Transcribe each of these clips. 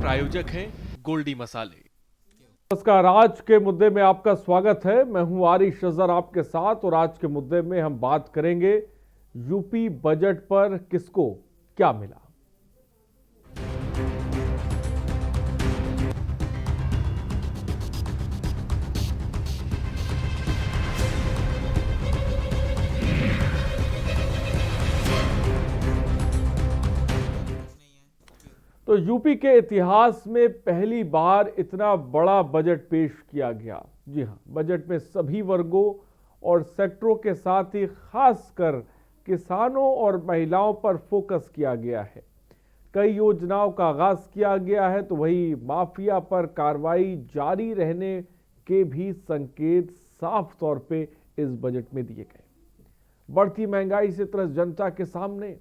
प्रायोजक हैं गोल्डी मसाले। नमस्कार, आज के मुद्दे में आपका स्वागत है। मैं हूं आरिश अजहर आपके साथ और आज के मुद्दे में हम बात करेंगे यूपी बजट पर किसको क्या मिला। तो यूपी के इतिहास में पहली बार इतना बड़ा बजट पेश किया गया। जी हां, बजट में सभी वर्गों और सेक्टरों के साथ ही खासकर किसानों और महिलाओं पर फोकस किया गया है। कई योजनाओं का आगाज किया गया है तो वही माफिया पर कार्रवाई जारी रहने के भी संकेत साफ तौर पे इस बजट में दिए गए। बढ़ती महंगाई से त्रस्त जनता के सामने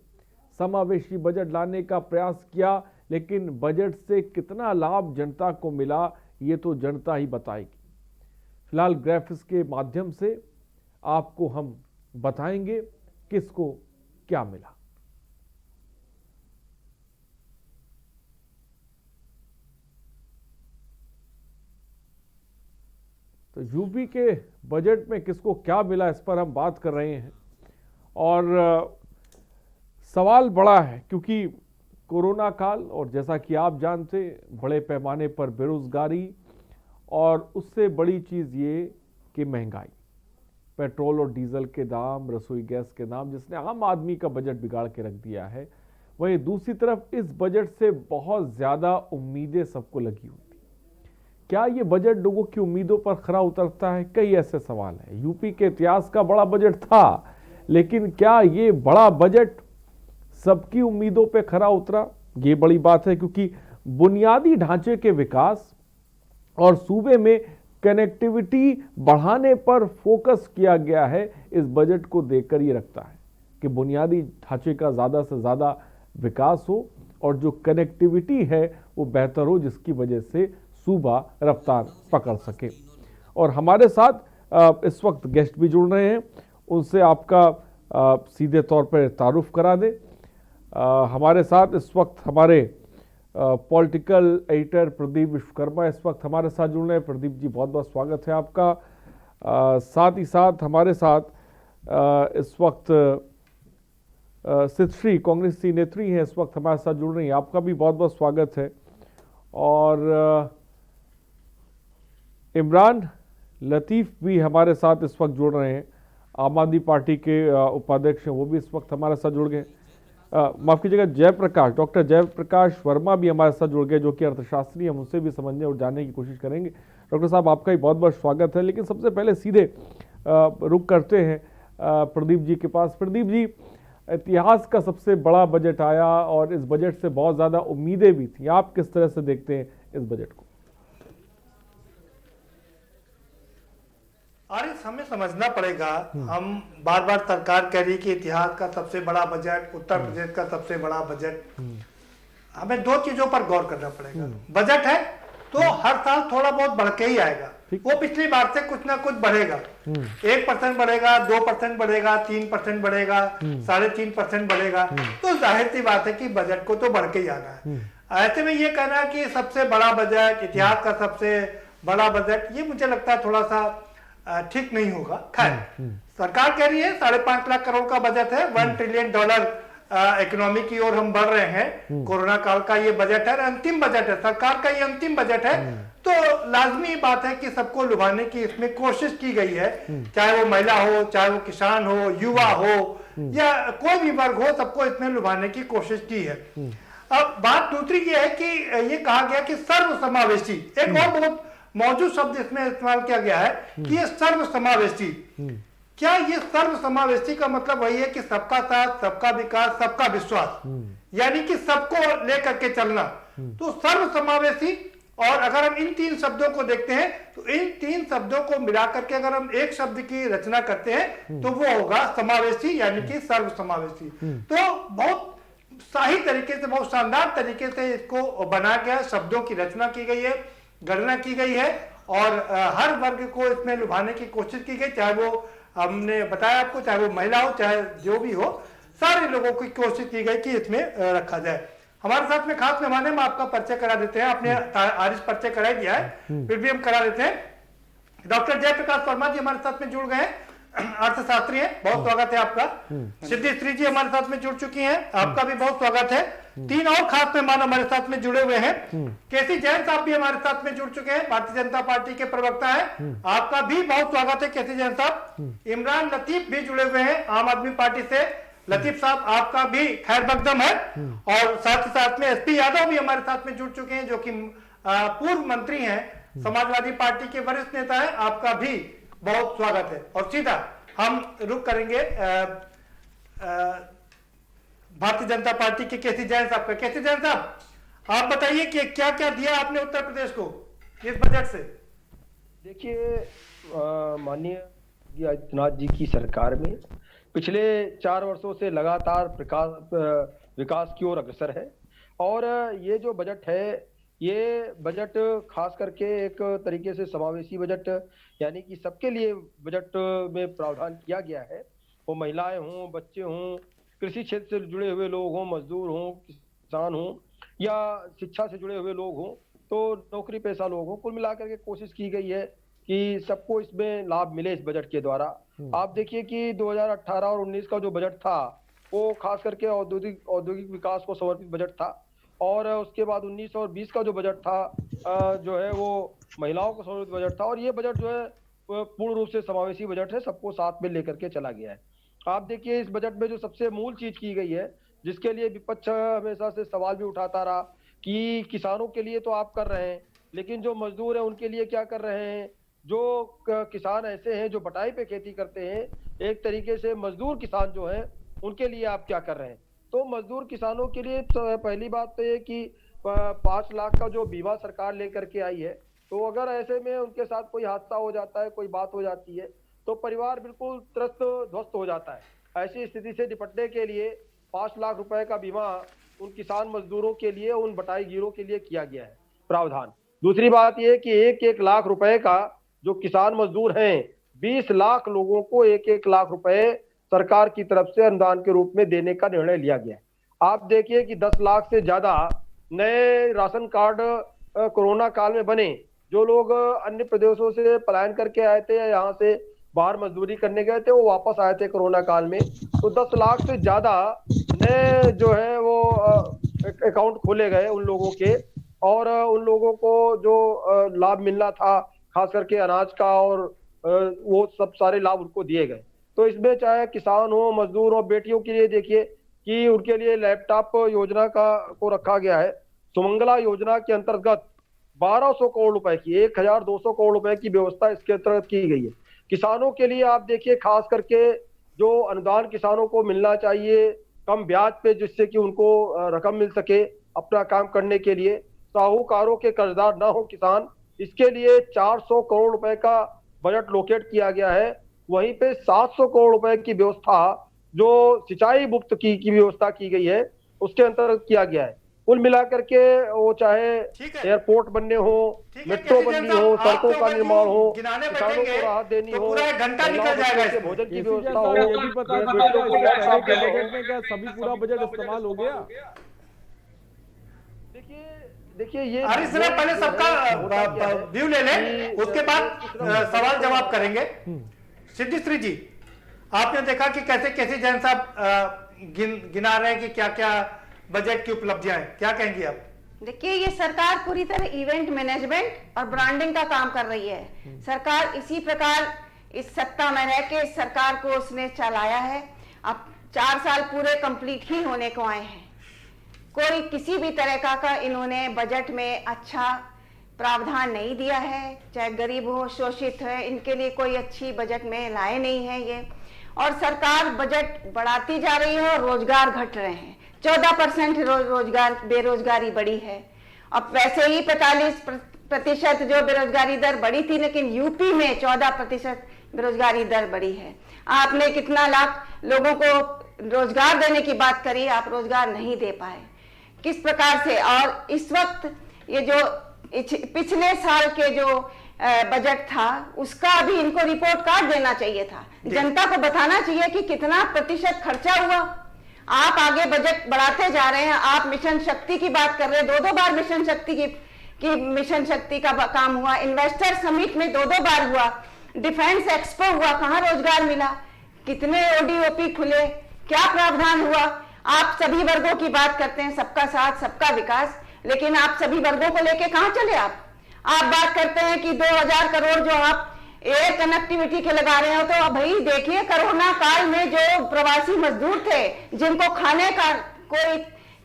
समावेशी बजट लाने का प्रयास किया, लेकिन बजट से कितना लाभ जनता को मिला ये तो जनता ही बताएगी। फिलहाल ग्राफिक्स के माध्यम से आपको हम बताएंगे किसको क्या मिला। तो यूपी के बजट में किसको क्या मिला इस पर हम बात कर रहे हैं और सवाल बड़ा है क्योंकि कोरोना काल और जैसा कि आप जानते बड़े पैमाने पर बेरोजगारी और उससे बड़ी चीज़ ये कि महंगाई, पेट्रोल और डीजल के दाम, रसोई गैस के दाम, जिसने आम आदमी का बजट बिगाड़ के रख दिया है। वहीं दूसरी तरफ इस बजट से बहुत ज़्यादा उम्मीदें सबको लगी हुई थी। क्या ये बजट लोगों की उम्मीदों पर खरा उतरता है? कई ऐसे सवाल हैं। यूपी के इतिहास का बड़ा बजट था, लेकिन क्या ये बड़ा बजट सबकी उम्मीदों पे खरा उतरा? ये बड़ी बात है क्योंकि बुनियादी ढांचे के विकास और सूबे में कनेक्टिविटी बढ़ाने पर फोकस किया गया है। इस बजट को देखकर ये लगता है कि बुनियादी ढांचे का ज़्यादा से ज़्यादा विकास हो और जो कनेक्टिविटी है वो बेहतर हो, जिसकी वजह से सूबा रफ्तार पकड़ सके। और हमारे साथ इस वक्त गेस्ट भी जुड़ रहे हैं, उनसे आपका सीधे तौर पर तारुफ करा दें। हमारे साथ इस वक्त हमारे पॉलिटिकल एडिटर प्रदीप विश्वकर्मा इस वक्त हमारे साथ जुड़ रहे हैं। प्रदीप जी, बहुत बहुत स्वागत है आपका। साथ ही साथ हमारे साथ इस वक्त सिद्धश्री कांग्रेसी नेत्री हैं, इस वक्त हमारे साथ जुड़ रही हैं, आपका भी बहुत बहुत स्वागत है। और इमरान लतीफ़ भी हमारे साथ इस वक्त जुड़ रहे हैं, आम आदमी पार्टी के उपाध्यक्ष हैं, वो भी इस वक्त हमारे साथ जुड़ गए। माफ़ कीजिएगा, जयप्रकाश, डॉक्टर जयप्रकाश वर्मा भी हमारे साथ जुड़ गए, जो कि अर्थशास्त्री, हम उनसे भी समझने और जानने की कोशिश करेंगे। डॉक्टर साहब, आपका भी बहुत बहुत स्वागत है। लेकिन सबसे पहले सीधे रुक करते हैं प्रदीप जी के पास। प्रदीप जी, इतिहास का सबसे बड़ा बजट आया और इस बजट से बहुत ज़्यादा उम्मीदें भी थी, आप किस तरह से देखते हैं इस बजट को? और हमें समझना पड़ेगा, हम बार बार सरकार कह रही है कि इतिहास का सबसे बड़ा बजट, उत्तर प्रदेश का सबसे बड़ा बजट। हमें दो चीजों पर गौर करना पड़ेगा। बजट है तो हर साल थोड़ा बहुत बढ़ के ही आएगा, वो पिछली बार से कुछ ना कुछ बढ़ेगा। 1% बढ़ेगा, 2% बढ़ेगा, 3% बढ़ेगा, 3.5% बढ़ेगा। तो जाहिर सी बात है कि बजट को तो बढ़ के ही आना है। ऐसे में ये कहना कि सबसे बड़ा बजट, इतिहास का सबसे बड़ा बजट, ये मुझे लगता है थोड़ा सा ठीक नहीं होगा। खैर, सरकार कह रही है 5.5 लाख करोड़ का बजट है, $1 ट्रिलियन इकोनॉमी की ओर हम बढ़ रहे हैं। कोरोना काल का ये बजट है, अंतिम बजट है, सरकार का ये अंतिम बजट है। तो लाजमी बात है कि सबको लुभाने की इसमें कोशिश की गई है, चाहे वो महिला हो, चाहे वो किसान हो, युवा हो या कोई भी वर्ग हो, सबको इसमें लुभाने की कोशिश की है। अब बात दूसरी ये है कि ये कहा गया कि सर्वसमावेशी, एक और बहुत मौजूद शब्द इसमें इस्तेमाल किया गया है कि ये सर्वसमावेशी। क्या ये सर्वसमावेशी का मतलब वही है कि सबका साथ, सबका विकास, सबका विश्वास, यानी कि सबको लेकर के चलना? तो सर्वसमावेशी, और अगर हम इन तीन शब्दों को देखते हैं तो इन तीन शब्दों को मिलाकर के अगर हम एक शब्द की रचना करते हैं तो वो होगा समावेशी, यानी कि सर्वसमावेशी। तो बहुत सही तरीके से, बहुत शानदार तरीके से इसको बनाया गया, शब्दों की रचना की गई है, गणना की गई है और हर वर्ग को इसमें लुभाने की कोशिश की गई। चाहे वो, हमने बताया आपको, चाहे वो महिला हो, चाहे जो भी हो, सारे लोगों की कोशिश की गई कि इसमें रखा जाए। हमारे साथ में खास मेहमान है, हम आपका परिचय करा देते हैं। आपने आरिश परिचय करा ही दिया है, फिर भी हम करा देते हैं। डॉक्टर जयप्रकाश वर्मा जी हमारे साथ में जुड़ गए, अर्थशास्त्री हैं, बहुत स्वागत है आपका। सिद्धिश्री जी हमारे साथ में जुड़ चुकी हैं, आपका भी बहुत स्वागत है। 3 और खास मेहमान हमारे साथ में जुड़े हुए हैं। केसी जैन साहब भी हमारे साथ में जुड़ चुके हैं, भारतीय जनता पार्टी के प्रवक्ता हैं, आपका भी बहुत स्वागत है केसी जैन साहब। इमरान लतीफ भी जुड़े हुए हैं आम आदमी पार्टी से, लतीफ साहब आपका भी खैर मकदम है। और साथ ही साथ में एसपी यादव भी हमारे साथ में जुड़ चुके हैं, जो कि पूर्व मंत्री हैं, समाजवादी पार्टी के वरिष्ठ नेता है, आपका भी बहुत स्वागत है। और सीधा हम रुक करेंगे भारतीय जनता पार्टी के केसी जैन साहब का। केसी जैन साहब, आप बताइए कि क्या क्या दिया आपने उत्तर प्रदेश को इस बजट से? देखिए, माननीय योगी आदित्यनाथ जी की सरकार में पिछले 4 वर्षों से लगातार विकास की ओर अग्रसर है। और ये जो बजट है, ये बजट खास करके एक तरीके से समावेशी बजट, यानी कि सबके लिए बजट में प्रावधान किया गया है। वो महिलाएं हों, बच्चे हों, कृषि क्षेत्र से जुड़े हुए लोग हों, मजदूर हों, किसान हों, या शिक्षा से जुड़े हुए लोग हों, तो नौकरी पेशा लोग हों, कुल मिलाकर के कोशिश की गई है कि सबको इसमें लाभ मिले इस बजट के द्वारा। आप देखिए कि 2018 और 19 का जो बजट था, वो खास करके औद्योगिक विकास को समर्पित बजट था। और उसके बाद 19 और 20 का जो बजट था, जो है वो महिलाओं को समर्पित बजट था। और ये बजट जो है पूर्ण रूप से समावेशी बजट है, सबको साथ में लेकर के चला गया है। आप देखिए, इस बजट में जो सबसे मूल चीज की गई है, जिसके लिए विपक्ष हमेशा से सवाल भी उठाता रहा कि किसानों के लिए तो आप कर रहे हैं, लेकिन जो मजदूर है उनके लिए क्या कर रहे हैं। जो किसान ऐसे हैं जो बटाई पे खेती करते हैं, एक तरीके से मजदूर किसान जो है, उनके लिए आप क्या कर रहे हैं। तो मजदूर किसानों के लिए पहली बात तो ये कि 5 लाख का जो बीमा सरकार लेकर के आई है, तो अगर ऐसे में उनके साथ कोई हादसा हो जाता है, कोई बात हो जाती है, तो परिवार बिल्कुल त्रस्त ध्वस्त हो जाता है। ऐसी स्थिति से निपटने के लिए 5 लाख रुपए का बीमा उन किसान मजदूरों के लिए, उन बटाईगीरों के लिए किया गया है प्रावधान। दूसरी बात यह कि 1-1 लाख रुपए का जो किसान मजदूर हैं, 20 लाख लोगों को 1-1 लाख रुपए सरकार की तरफ से अनुदान के रूप में देने का निर्णय लिया गया है। आप देखिए कि 10 लाख से ज्यादा नए राशन कार्ड कोरोना काल में बने। जो लोग अन्य प्रदेशों से पलायन करके आए थे या यहाँ से बाहर मजदूरी करने गए थे, वो वापस आए थे कोरोना काल में। तो 10 लाख से ज्यादा नए जो है वो अकाउंट खोले गए उन लोगों के, और उन लोगों को जो लाभ मिलना था खास करके अनाज का, और वो सब सारे लाभ उनको दिए गए। तो इसमें चाहे किसान हो, मजदूर हो, बेटियों के लिए देखिए कि उनके लिए लैपटॉप योजना को रखा गया है। सुमंगला योजना के अंतर्गत 1200 करोड़ रुपए की, 1200 करोड़ रुपए की व्यवस्था इसके अंतर्गत की गई है। किसानों के लिए आप देखिए, खास करके जो अनुदान किसानों को मिलना चाहिए कम ब्याज पे, जिससे कि उनको रकम मिल सके अपना काम करने के लिए, साहूकारों के कर्जदार ना हो किसान, इसके लिए 400 करोड़ रुपए का बजट लोकेट किया गया है। वहीं पे 700 करोड़ रुपए की व्यवस्था जो सिंचाई मुक्त की व्यवस्था की गई है, उसके अंतर्गत किया गया है। कुल मिलाकर के वो चाहे एयरपोर्ट बनने हो, मेट्रो बननी हो, सड़कों का निर्माण हो, किसानों को राहत देनी हो, घंटा निकल जाएगा, भोजन की व्यवस्था हो, ये भी बता बजट में क्या सभी पूरा बजट इस्तेमाल हो गया? देखिए ये पहले सबका व्यू ले लें, उसके बाद सवाल जवाब करेंगे। सिद्धिश्री जी, आपने देखा कि कैसे केसी जैन साहब गिना रहे हैं कि क्या क्या बजट की उपलब्धियां हैं, क्या कहेंगे आप? देखिए, ये सरकार पूरी तरह इवेंट मैनेजमेंट और ब्रांडिंग का काम कर रही है। सरकार इसी प्रकार इस सत्ता में रह के सरकार को उसने चलाया है। अब 4 साल पूरे कंप्लीट ही होने को आए हैं, कोई किसी भी तरह का इन्होंने बजट में अच्छा प्रावधान नहीं दिया है। चाहे गरीब हो, शोषित है, इनके लिए कोई अच्छी बजट में लाए नहीं है ये। और सरकार बजट बढ़ाती जा रही है और रोजगार घट रहे हैं। 14% रोजगार बेरोजगारी बढ़ी है। अब वैसे ही 45% जो बेरोजगारी दर बढ़ी थी, लेकिन यूपी में 14% बेरोजगारी दर बढ़ी है। आपने कितना लाख लोगों को रोजगार देने की बात करी, आप रोजगार नहीं दे पाए किस प्रकार से। और इस वक्त ये जो पिछले साल के जो बजट था, उसका भी इनको रिपोर्ट कार्ड देना चाहिए था। जनता को बताना चाहिए कि कितना प्रतिशत खर्चा हुआ। आप आगे बजट बढ़ाते जा रहे हैं। आप मिशन शक्ति की बात कर रहे हैं, 2 बार मिशन शक्ति की मिशन शक्ति का काम हुआ, इन्वेस्टर समिट में 2 बार हुआ, डिफेंस एक्सपो हुआ, कहां रोजगार मिला, कितने ओडीओपी खुले, क्या प्रावधान हुआ। आप सभी वर्गों की बात करते हैं, सबका साथ सबका विकास, लेकिन आप सभी वर्गों को लेके कहां चले। आप बात करते हैं कि 2000 करोड़ जो आप एयर कनेक्टिविटी के लगा रहे हो, तो भाई देखिए कोरोना काल में जो प्रवासी मजदूर थे जिनको खाने का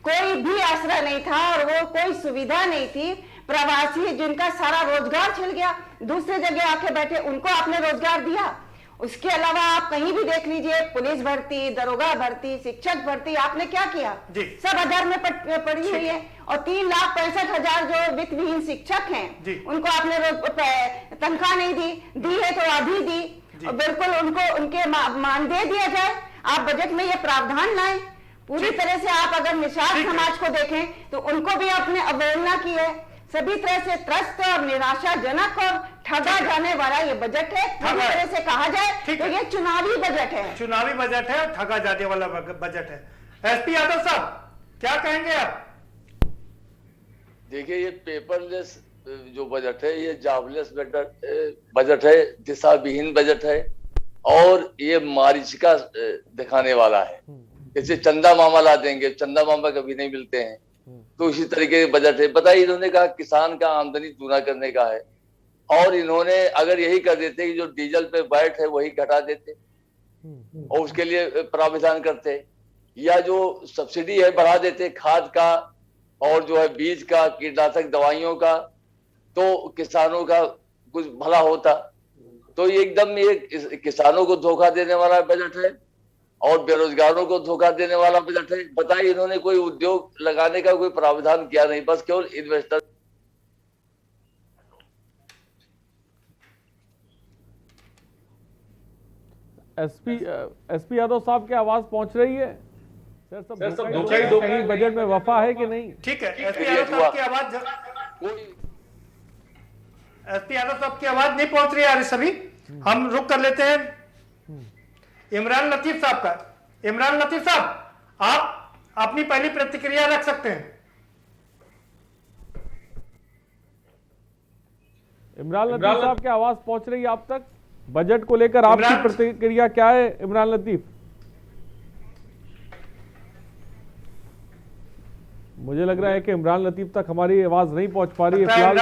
कोई भी आसरा नहीं था और वो कोई सुविधा नहीं थी, प्रवासी जिनका सारा रोजगार छिल गया, दूसरे जगह आके बैठे, उनको आपने रोजगार दिया। उसके अलावा आप कहीं भी देख लीजिए, पुलिस भर्ती, दरोगा भर्ती, शिक्षक भर्ती, आपने क्या किया, सब अधर में पड़ी हुई है। और 3,65,000 जो वित्तविहीन शिक्षक हैं उनको आपने तनख्वाह नहीं दी है तो आधी दी, और बिल्कुल उनको उनके मानदेय दिया जाए। आप बजट में ये प्रावधान लाएं। पूरी तरह से आप अगर निषाद समाज को देखें तो उनको भी आपने अवहेलना की है। सभी तरह से त्रस्त और निराशाजनक और ठगा जाने वाला ये बजट है। पूरी तरह से कहा जाए तो ये चुनावी बजट है, चुनावी बजट है और ठगा जाने वाला बजट है। एसपी यादव साहब क्या कहेंगे आप? देखिए, ये पेपरलेस जो बजट है, ये जॉबलेस बजट है, दिशा विहीन बजट है और ये मारीचिका दिखाने वाला है। जैसे चंदा मामा ला देंगे, चंदा मामा कभी नहीं मिलते हैं, तो इसी तरीके के बजट है। बताइए, इन्होंने कहा किसान का आमदनी दूना करने का है, और इन्होंने अगर यही कर देते कि जो डीजल पे वैट है वही घटा देते और उसके लिए प्रावधान करते, या जो सब्सिडी है बढ़ा देते खाद का और जो है बीज का, कीटनाशक दवाइयों का, तो किसानों का कुछ भला होता। तो ये एकदम ये किसानों को धोखा देने वाला बजट है और बेरोजगारों को धोखा देने वाला बजट है। बताइए, इन्होंने कोई उद्योग लगाने का कोई प्रावधान किया नहीं, बस केवल इन्वेस्टर। एसपी यादव साहब की आवाज पहुंच रही है? सर सब धोखा ही धोखा, कहीं बजट में वफा है कि नहीं? ठीक है, एसपी यादव साहब की आवाज, एसपी यादव साहब की आवाज नहीं पहुंच रही है। सभी हम रुक कर लेते हैं इमरान लतीफ साहब का। इमरान लतीफ साहब, आप अपनी पहली प्रतिक्रिया रख सकते हैं। इमरान लतीफ साहब की आवाज पहुंच रही है आप तक? बजट को लेकर आपकी प्रतिक्रिया क्या है इमरान लतीफ? मुझे लग रहा है कि इमरान लतीफ तक हमारी आवाज नहीं पहुंच पा रही है। फिलहाल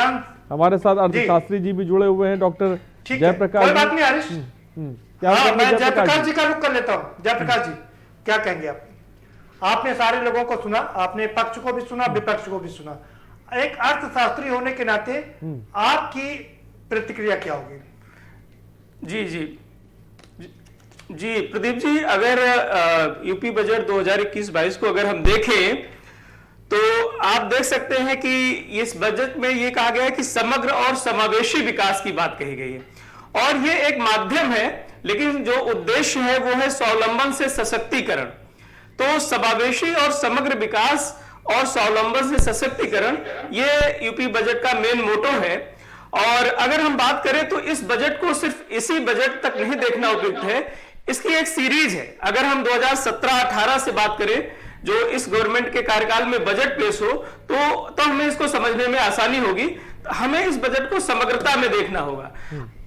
हमारे साथ अर्थशास्त्री जी भी जुड़े हुए हैं, डॉक्टर जयप्रकाश। कोई बात नहीं हरीश, मैं जयप्रकाश जी का रुख कर लेता हूं। जयप्रकाश जी क्या कहेंगे आप? आपने सारे लोगों को सुना, आपने पक्ष को भी सुना, विपक्ष को भी सुना। एक अर्थशास्त्री होने के नाते आपकी प्रतिक्रिया क्या होगी? जी प्रदीप जी, अगर यूपी बजट 2021-22 को अगर हम देखें तो आप देख सकते हैं कि इस बजट में ये कहा गया है कि समग्र और समावेशी विकास की बात कही गई है और ये एक माध्यम है, लेकिन जो उद्देश्य है वो है स्वावलंबन से सशक्तिकरण। तो समावेशी और समग्र विकास और स्वावलंबन से सशक्तिकरण ये यूपी बजट का मेन मोटो है। और अगर हम बात करें तो इस बजट को सिर्फ इसी बजट तक नहीं देखना उपयुक्त है, इसकी एक सीरीज है। अगर हम 2017-18 से बात करें, जो इस गवर्नमेंट के कार्यकाल में बजट पेश हो, तो हमें इसको समझने में आसानी होगी। हमें इस बजट को समग्रता में देखना होगा।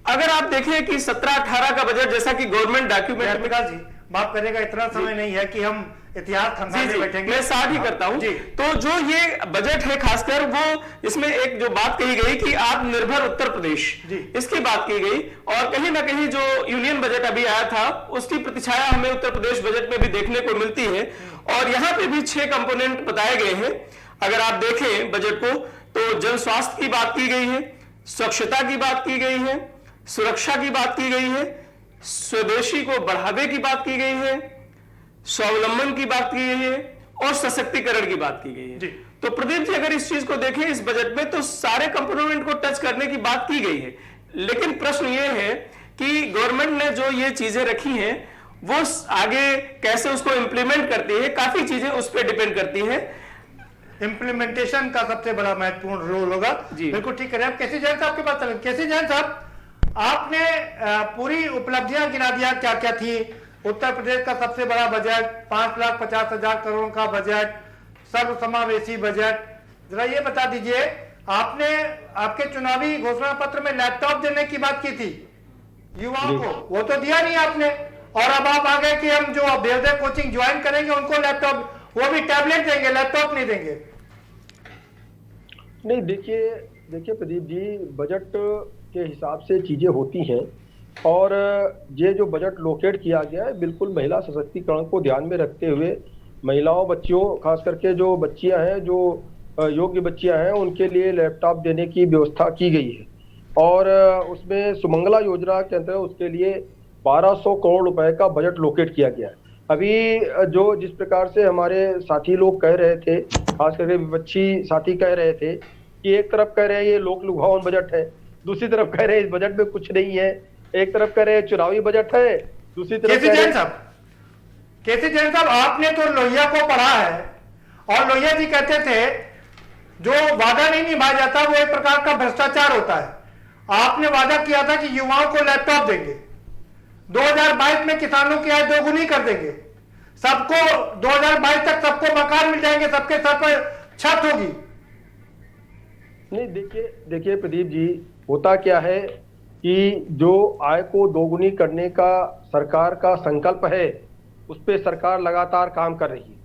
अगर आप देखें कि 17-18 का बजट, जैसा कि गवर्नमेंट डॉक्यूमेंट में, जी माफ करेगा, इतना समय नहीं है कि हम इतिहास थमसाने बैठेंगे। मैं साथ ही करता हूं। तो जो ये बजट है खासकर, वो इसमें एक जो बात कही गई कि आत्मनिर्भर उत्तर प्रदेश, इसकी बात की गई। और कहीं ना कहीं जो यूनियन बजट अभी आया था उसकी प्रतिछाया हमें उत्तर प्रदेश बजट में भी देखने को मिलती है। और यहाँ पे भी 6 कंपोनेंट बताए गए हैं। अगर आप देखें बजट को तो जन स्वास्थ्य की बात की गई है, स्वच्छता की बात की गई है, सुरक्षा की बात की गई है, स्वदेशी को बढ़ावे की बात की गई है, स्वावलंबन की बात की गई है और सशक्तिकरण की बात की गई है। तो प्रदीप जी, अगर इस चीज को देखें इस बजट में तो सारे कंपोनेंट को टच करने की बात की गई है। लेकिन प्रश्न ये है कि गवर्नमेंट ने जो ये चीजें रखी हैं वो आगे कैसे उसको इंप्लीमेंट करती है, काफी चीजें उस पर डिपेंड करती है। इंप्लीमेंटेशन का सबसे बड़ा महत्वपूर्ण रोल होगा। बिल्कुल ठीक है। आप केसी जैन साहब के पास चलें। केसी जैन साहब, आपने पूरी उपलब्धियां गिना दिया क्या क्या थी उत्तर प्रदेश का सबसे बड़ा बजट, 5,50,000 करोड़ का बजट, सर्वसमावेशी बजट। जरा ये बता दीजिए, आपने आपके चुनावी घोषणा पत्र में लैपटॉप देने की बात की थी युवाओं को, वो तो दिया नहीं आपने। और अब आप आ गए कि हम जो अभ्युदय कोचिंग ज्वाइन करेंगे उनको लैपटॉप, वो भी टैबलेट देंगे, लैपटॉप नहीं देंगे। नहीं, देखिए प्रदीप जी, बजट के हिसाब से चीजें होती हैं और ये जो बजट लोकेट किया गया है बिल्कुल महिला सशक्तिकरण को ध्यान में रखते हुए महिलाओं, बच्चियों, खास करके जो बच्चियां हैं, जो योग्य बच्चियां हैं, उनके लिए लैपटॉप देने की व्यवस्था की गई है। और उसमें सुमंगला योजना के अंतर्गत उसके लिए 1200 करोड़ रुपए का बजट लोकेट किया गया है। अभी जो जिस प्रकार से हमारे साथी लोग कह रहे थे, खास करके विपक्षी साथी कह रहे थे कि एक तरफ कह रहे हैं ये लोक लुभावन बजट है, दूसरी तरफ कह रहे हैं इस बजट में कुछ नहीं है, एक तरफ कह रहे हैं चुनावी बजट है, दूसरी तरफ केसी जैन साहब, आपने तो लोहिया को पढ़ा है और लोहिया जी कहते थे जो वादा नहीं निभाया जाता वो एक प्रकार का भ्रष्टाचार होता है। आपने वादा किया था कि युवाओं को लैपटॉप देंगे, 2022 में किसानों की आय दोगुनी कर देंगे, सबको 2022 तक सबको मकान मिल जाएंगे, सबके सर पर छत होगी। नहीं, देखिए प्रदीप जी, होता क्या है कि जो आय को दोगुनी करने का सरकार का संकल्प है उस पे सरकार लगातार काम कर रही है।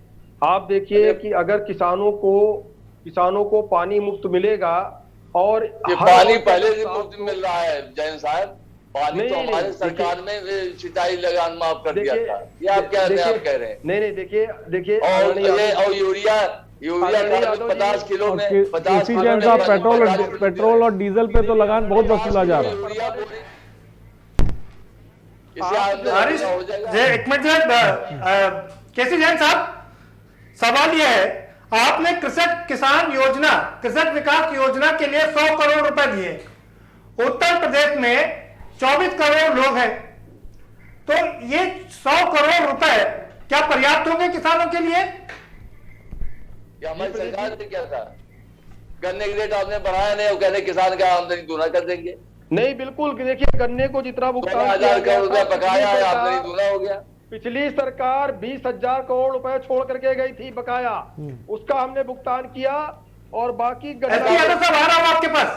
आप देखिए कि अगर किसानों को पानी मुफ्त मिलेगा और ये पानी पहले से मुफ्त मिल रहा है जैन साहब, पानी तो हमारे सरकार में सिंचाई लगान माफ कर दिया था। ये आप क्या कह रहे हैं? नहीं, देखिए और यूरिया 50 किलो में 50 केसी जैन साहब, पेट्रोल और डीजल पे तो लगान बहुत वसूला जा रहा है। एक मिनट, केसी जैन साहब, सवाल यह है, आपने कृषक किसान योजना, कृषक विकास योजना के लिए 100 करोड़ रुपए दिए। उत्तर प्रदेश में 24 करोड़ लोग हैं, तो ये 100 करोड़ रुपए क्या पर्याप्त होंगे किसानों के लिए? हमारी सरकार ने क्या था, गन्ने के रेट आपने बढ़ाया नहीं, वो कहने किसान का आमदनी दूना कर देंगे। नहीं, बिल्कुल, देखिए गन्ने को जितना भुगतान 1000 करोड़ रुपया बकाया है, आमदनी दूना हो गया। पिछली सरकार 20,000 करोड़ रुपए छोड़ करके गई थी बकाया, उसका हमने भुगतान किया और बाकी सब आ रहा हूं आपके पास,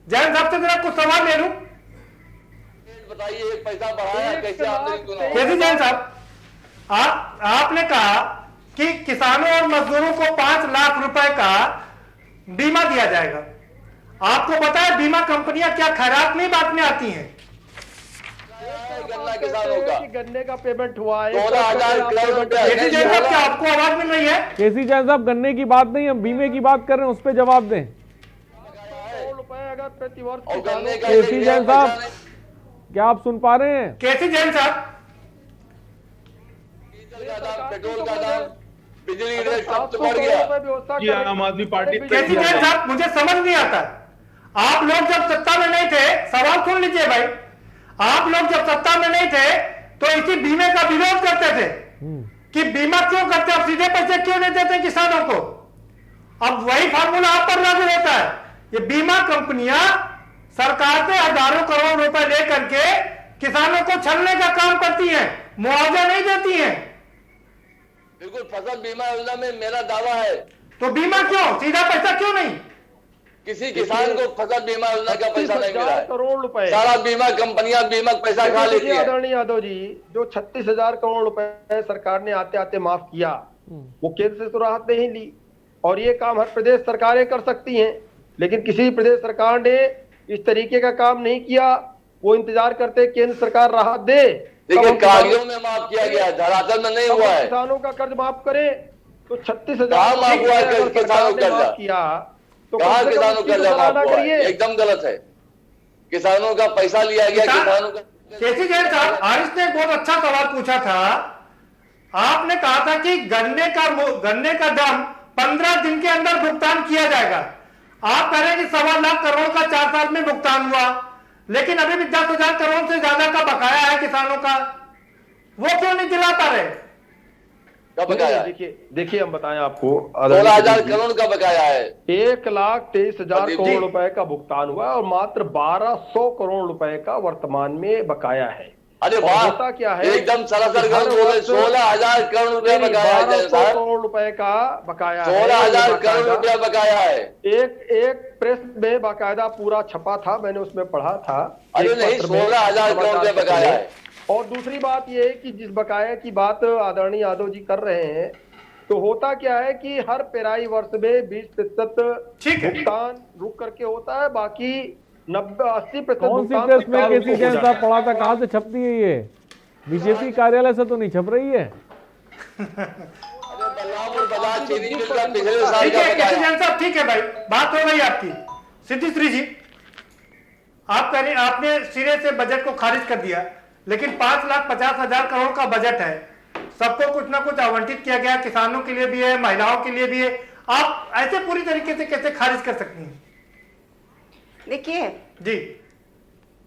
जैन साहब से जरा कुछ सवाल ले लूं। बताइए, एक पैसा बढ़ाया कैसे आमदनी दूना हो? केसी जैन साहब, आपने कहा कि किसानों और मजदूरों को 5 लाख रुपए का बीमा दिया जाएगा। आपको पता है बीमा कंपनियां क्या खैरात नहीं बांटने आती हैं? गन्ना किसानों का गन्ने का पेमेंट हुआ है 16,000 करोड़ रुपया। केसी जैन साहब, क्या आपको आवाज मिल रही है? केसी जैन साहब, गन्ने की बात नहीं, हम बीमे की बात कर रहे हैं, उस पर जवाब दें। अगर प्रतिवर्ष और गन्ने का केसी जैन साहब, क्या आप सुन पा रहे हैं? केसी जैन साहब, डीजल का दाम, पेट्रोल का दाम, बिजली का रेट सब तो बढ़ गया। आम आदमी पार्टी केसी जैन साहब, मुझे समझ नहीं आता, आप लोग जब सत्ता में नहीं थे, सवाल सुन लीजिए भाई, आप लोग जब सत्ता में नहीं थे तो इसी बीमे का विरोध करते थे कि बीमा क्यों करते, अब सीधे पैसे क्यों नहीं देते किसानों को। अब वही फार्मूला आप पर लागू होता है। ये बीमा कंपनियां सरकार से हजारों करोड़ रुपए लेकर के किसानों को छलने का काम करती हैं, मुआवजा नहीं देती हैं। बिल्कुल, फसल बीमा योजना में मेरा दावा है। तो बीमा क्यों, सीधा पैसा क्यों नहीं? किसी किसान को फसल बीमा योजना का पैसा नहीं मिला है। करोड़ रुपए सारा बीमा कंपनियां बीमा पैसा खा लेती है। आदरणीय यादव जी, जो 36,000 करोड़ रुपए सरकार ने आते आते माफ किया, वो केंद्र से तो राहत नहीं ली, और ये काम हर प्रदेश सरकारें कर सकती हैं, लेकिन किसी प्रदेश सरकार ने इस तरीके का काम नहीं किया। वो इंतजार करते केंद्र सरकार राहत दे। देखिए, कागजों में माफ किया गया, धरातल में नहीं हुआ है। किसानों का कर्ज माफ करे तो 36,000 किसानों का किया तो कहा किसानों का कर्जा माफ हुआ है? एकदम गलत है। किसानों का पैसा लिया गया, किसानों का। केसी जैन साहब, आरिश ने बहुत अच्छा सवाल पूछा था। आपने कहा था कि गन्ने का दाम 15 दिन के अंदर भुगतान किया जाएगा। आप कह रहे हैं कि 1.25 लाख करोड़ का 4 साल में भुगतान हुआ, लेकिन अभी भी 10,000 करोड़ से ज्यादा का बकाया है किसानों का, वो क्यों नहीं दिला पा रहे? कब बकाया? देखिए हम बताएं आपको, 16,000 करोड़ का बकाया है। 1,23,000 करोड़ रुपए का भुगतान हुआ और मात्र 1,200 करोड़ रुपए का वर्तमान में बकाया है। अरे और वाह, होता क्या है, एकदम सरासर हर गलत बोले। वर्ष 16,000 करोड़ रुपया बकाया है जैन 1200 साहब, करोड़ रुपए का बकाया है। 16,000 करोड़ बाकायदा रुपया बकाया है। एक प्रेस में बाकायदा पूरा छपा था, मैंने उसमें पढ़ा था। अरे एक नहीं, पत्र में, 16,000 करोड़ रुपया समाचार बकाया पत्र है। में। और दूसरी बात ये है कि जिस बकाये की बात आदरणीय यादव जी कर रहे हैं, तो होता क्या है कि हर पेराई वर्ष में 20% भुगतान रुक करके होता है, बाकी 90-80% कौन सी प्रेस में केसी जैन साहब पढ़ा था? कहां से छपती है ये? बीजेपी कार्यालय से तो नहीं छप रही है। अरे बल्लापुर बाजार चीनी मिल का पिछले साल ठीक का है केसी बकाया। जैन साहब, ठीक है भाई, बात हो गई आपकी। सिद्धिश्री जी, आप कह रहे आपने सिरे से बजट को खारिज कर दिया, लेकिन 5,50,000 करोड़ का बजट है, सबको कुछ ना कुछ आवंटित किया गया, किसानों के लिए भी है, महिलाओं के लिए भी है। आप ऐसे पूरी तरीके से कैसे खारिज कर सकती हैं? देखिए जी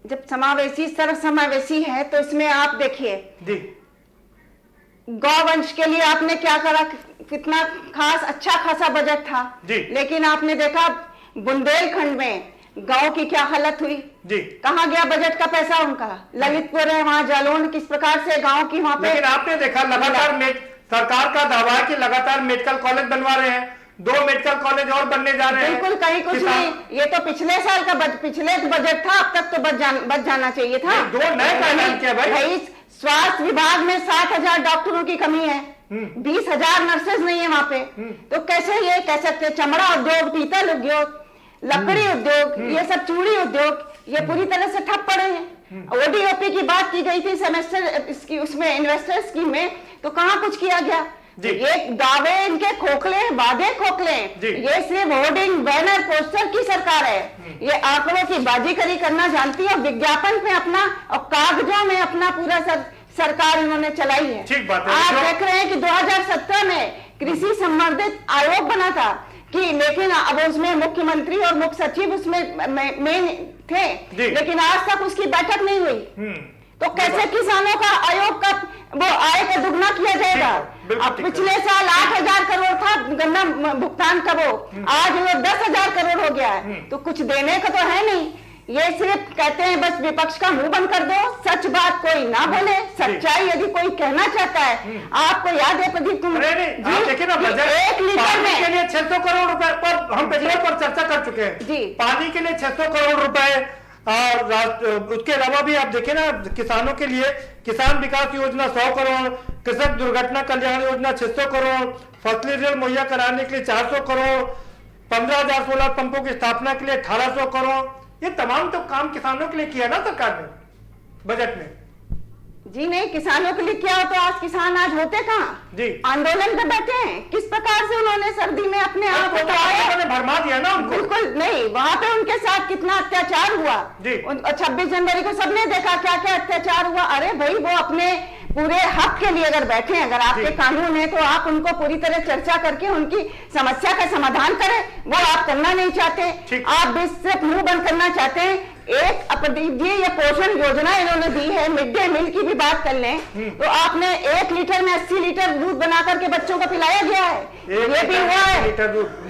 जब समावेशी सर्वसमावेशी है तो इसमें आप देखिए जी, गौवंश के लिए आपने क्या करा, कितना खास अच्छा खासा बजट था जी। लेकिन आपने देखा बुंदेलखंड में गांव की क्या हालत हुई जी। कहाँ गया बजट का पैसा उनका? ललितपुर है वहां, जालौन, किस प्रकार से गांव की वहां पे। लेकिन आपने देखा लगातार सरकार का दावा है कि लगातार मेडिकल कॉलेज बनवा रहे हैं, 2 मेडिकल कॉलेज और बनने जा रहे हैं। बिल्कुल कहीं कुछ नहीं, ये तो पिछले साल का पिछले बजट था, अब तक तो बच जाना चाहिए था। 2 नए का ऐलान किया भाई। स्वास्थ्य विभाग में 7,000 डॉक्टरों की कमी है, 20,000 नर्सेज नहीं है वहां पे, तो कैसे ये कह सकते? चमड़ा उद्योग, पीतल उद्योग, लकड़ी उद्योग, ये सब चूड़ी उद्योग, ये पूरी तरह से ठप पड़े हैं। ओडीओपी की बात की गई थी सेमेस्टर इसकी, उसमें इन्वेस्टर स्कीम में, तो कहाँ कुछ किया गया? ये दावे इनके खोखले, वादे खोखले, ये सिर्फ होर्डिंग, बैनर, पोस्टर की सरकार है। ये आंकड़ों की बाजीगरी करना जानती है, विज्ञापन में अपना और कागजों में अपना पूरा सरकार इन्होंने चलाई है। ठीक बात है। आप देख रहे हैं कि 2017 में कृषि संवर्धित आयोग बना था कि, लेकिन अब उसमें मुख्यमंत्री और मुख्य सचिव उसमें मेन थे, लेकिन आज तक उसकी बैठक नहीं हुई। तो कैसे किसानों का आयोग का वो आय का दुगना किया जाएगा? अब पिछले साल 8,000 करोड़ था गन्ना भुगतान का, वो आज वो 10,000 करोड़ हो गया है। तो कुछ देने का तो है नहीं, ये सिर्फ कहते हैं बस विपक्ष का मुंह बंद कर दो, सच बात कोई ना बोले, सच्चाई यदि कोई कहना चाहता है। आपको याद है प्रदीप कुमार जी, देखिए ना, बजट 1 लीटर में के लिए 600 करोड़ रुपए पर हम बजट पर चर्चा कर चुके हैं जी। पानी के लिए 600 करोड़ रुपए, और उसके अलावा भी आप देखें ना, किसानों के लिए किसान विकास योजना 100 करोड़, कृषक दुर्घटना कल्याण योजना 600 करोड़, फसली ऋण मुहैया कराने के लिए 400 करोड़, 15,000 सोलर पंपों की स्थापना के लिए 1,800 करोड़। ये तमाम तो काम किसानों के लिए किया ना सरकार ने बजट में। जी नहीं, किसानों के लिए क्या हो तो आज किसान आज होते कहाँ? जी। आंदोलन पे बैठे हैं। किस प्रकार से उन्होंने सर्दी में अपने आप को भरमा दिया ना उनको। बिल्कुल नहीं, वहां पे उनके साथ कितना अत्याचार हुआ जी। 26 जनवरी को सबने देखा क्या क्या अत्याचार हुआ। अरे भाई, वो अपने पूरे हक के लिए अगर बैठे हैं, अगर आपके कानून है तो आप उनको पूरी तरह चर्चा करके उनकी समस्या का समाधान करें। वो आप करना नहीं चाहते, आप भी सिर्फ मुंह बंद करना चाहते हैं। एक ये पोषण योजना इन्होंने दी है, मिड डे मील की भी बात कर लें तो आपने 1 लीटर में 80 लीटर दूध बना करके बच्चों को पिलाया गया है, ये भी हुआ है।